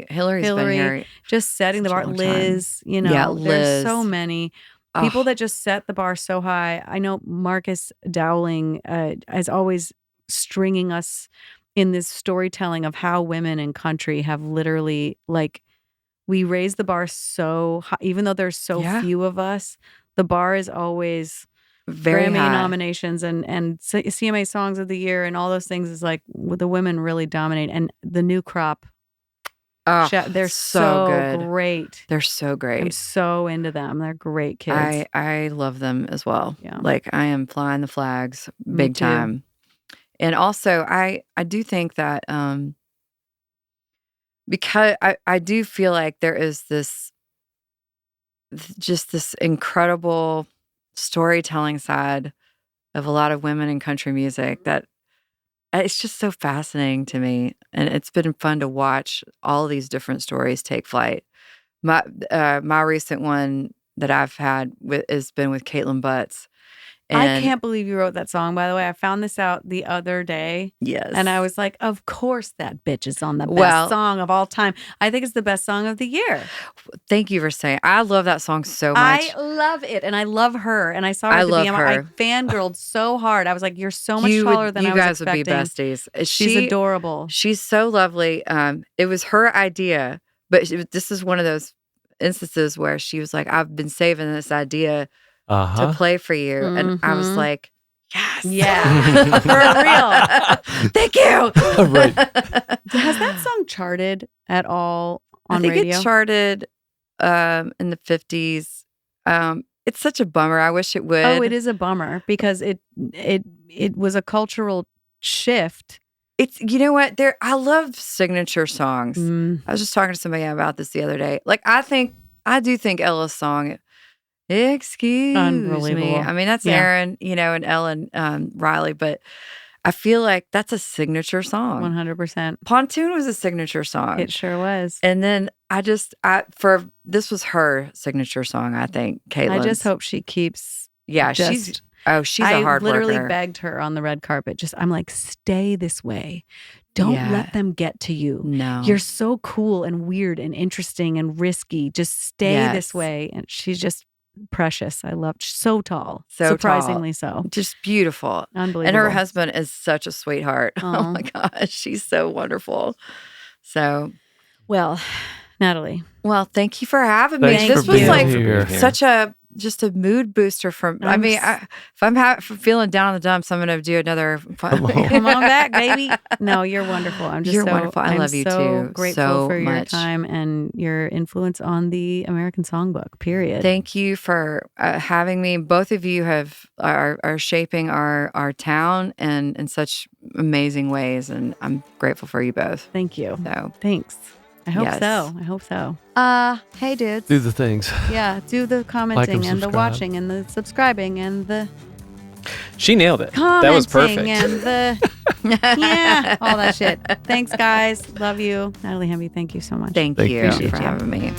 Hillary's been Hillary, here. just setting the Such a bar, long time. Liz, Yeah, there's Liz. so many Oh. people that just set the bar so high. I know Marcus Dowling is always stringing us in this storytelling of how women in country have literally, we raise the bar so high, even though there's so Yeah. few of us, the bar is always Very Grammy high. nominations and CMA Songs of the Year and all those things is the women really dominate. And the new crop, Oh, they're so so good. great. They're so great. I'm so into them. They're great kids. I love them as well. Yeah. I am flying the flags Me big too. time. And also I do think that because I do feel like there is this incredible storytelling side of a lot of women in country music that it's just so fascinating to me, and it's been fun to watch all these different stories take flight. My recent one that I've had has been with Caitlin Butts. I And can't believe you wrote that song, by the way. I found this out the other day. yes, And I was like, of course that bitch is on the best Well- song of all time. I think it's the best song of the year. thank you for saying. I love that song so much. I love it. And I love her. And I saw her I at the love BMI. I her. fangirled so hard. I was like, you're so much you taller than I was guys expecting. would be besties. She's adorable. She's so lovely. It was her idea, but this is one of those instances where she was like, "I've been saving this idea to play for you," and I was Mhm. like, "Yes, Yeah. For real. Thank you." Right. Has that song charted at all on I think radio? it charted in the 50s. It's such a bummer. I wish it would. Oh, it is a bummer because it was a cultural shift. It's, you know what? I love signature songs. Mm. I was just talking to somebody about this the other day. I do think Ella's song, "Excuse Me." Unbelievable. I mean, that's Yeah. Aaron, and Ellen Riley, but I feel like that's a signature song. 100%. Pontoon was a signature song. It sure was. And then this was her signature song, I think, Caitlin's. I just hope she keeps. Yeah, she's a hard I literally worker. begged her on the red carpet. I'm like, stay this way. Don't Yeah. let them get to you. No. You're so cool and weird and interesting and risky. Just stay this Yes. way. And she's just precious. I loved. So tall. So surprisingly so. just beautiful. Unbelievable. And her husband is such a sweetheart. Oh Aw. my gosh, she's so wonderful. So, Well, Natalie. well, thank you for having me. Thanks This for was being like here. such a just a mood booster from. I mean, if I'm feeling down in the dumps, I'm going to do another. Come on back, baby. No, you're wonderful. You're wonderful. I love you so too. Grateful so for your much. time and your influence on the American Songbook. Period. Thank you for having me. Both of you are shaping our town in such amazing ways, and I'm grateful for you both. Thank you. So thanks. I hope Yes. so. I hope so. Hey, dudes. Do the things. Yeah, do the commenting and the subscribe. watching and the subscribing and the She nailed it. commenting That was perfect. and the yeah, all that shit. Thanks, guys. Love you. Natalie Hemby, thank you so much. thank Thank you you. for having me.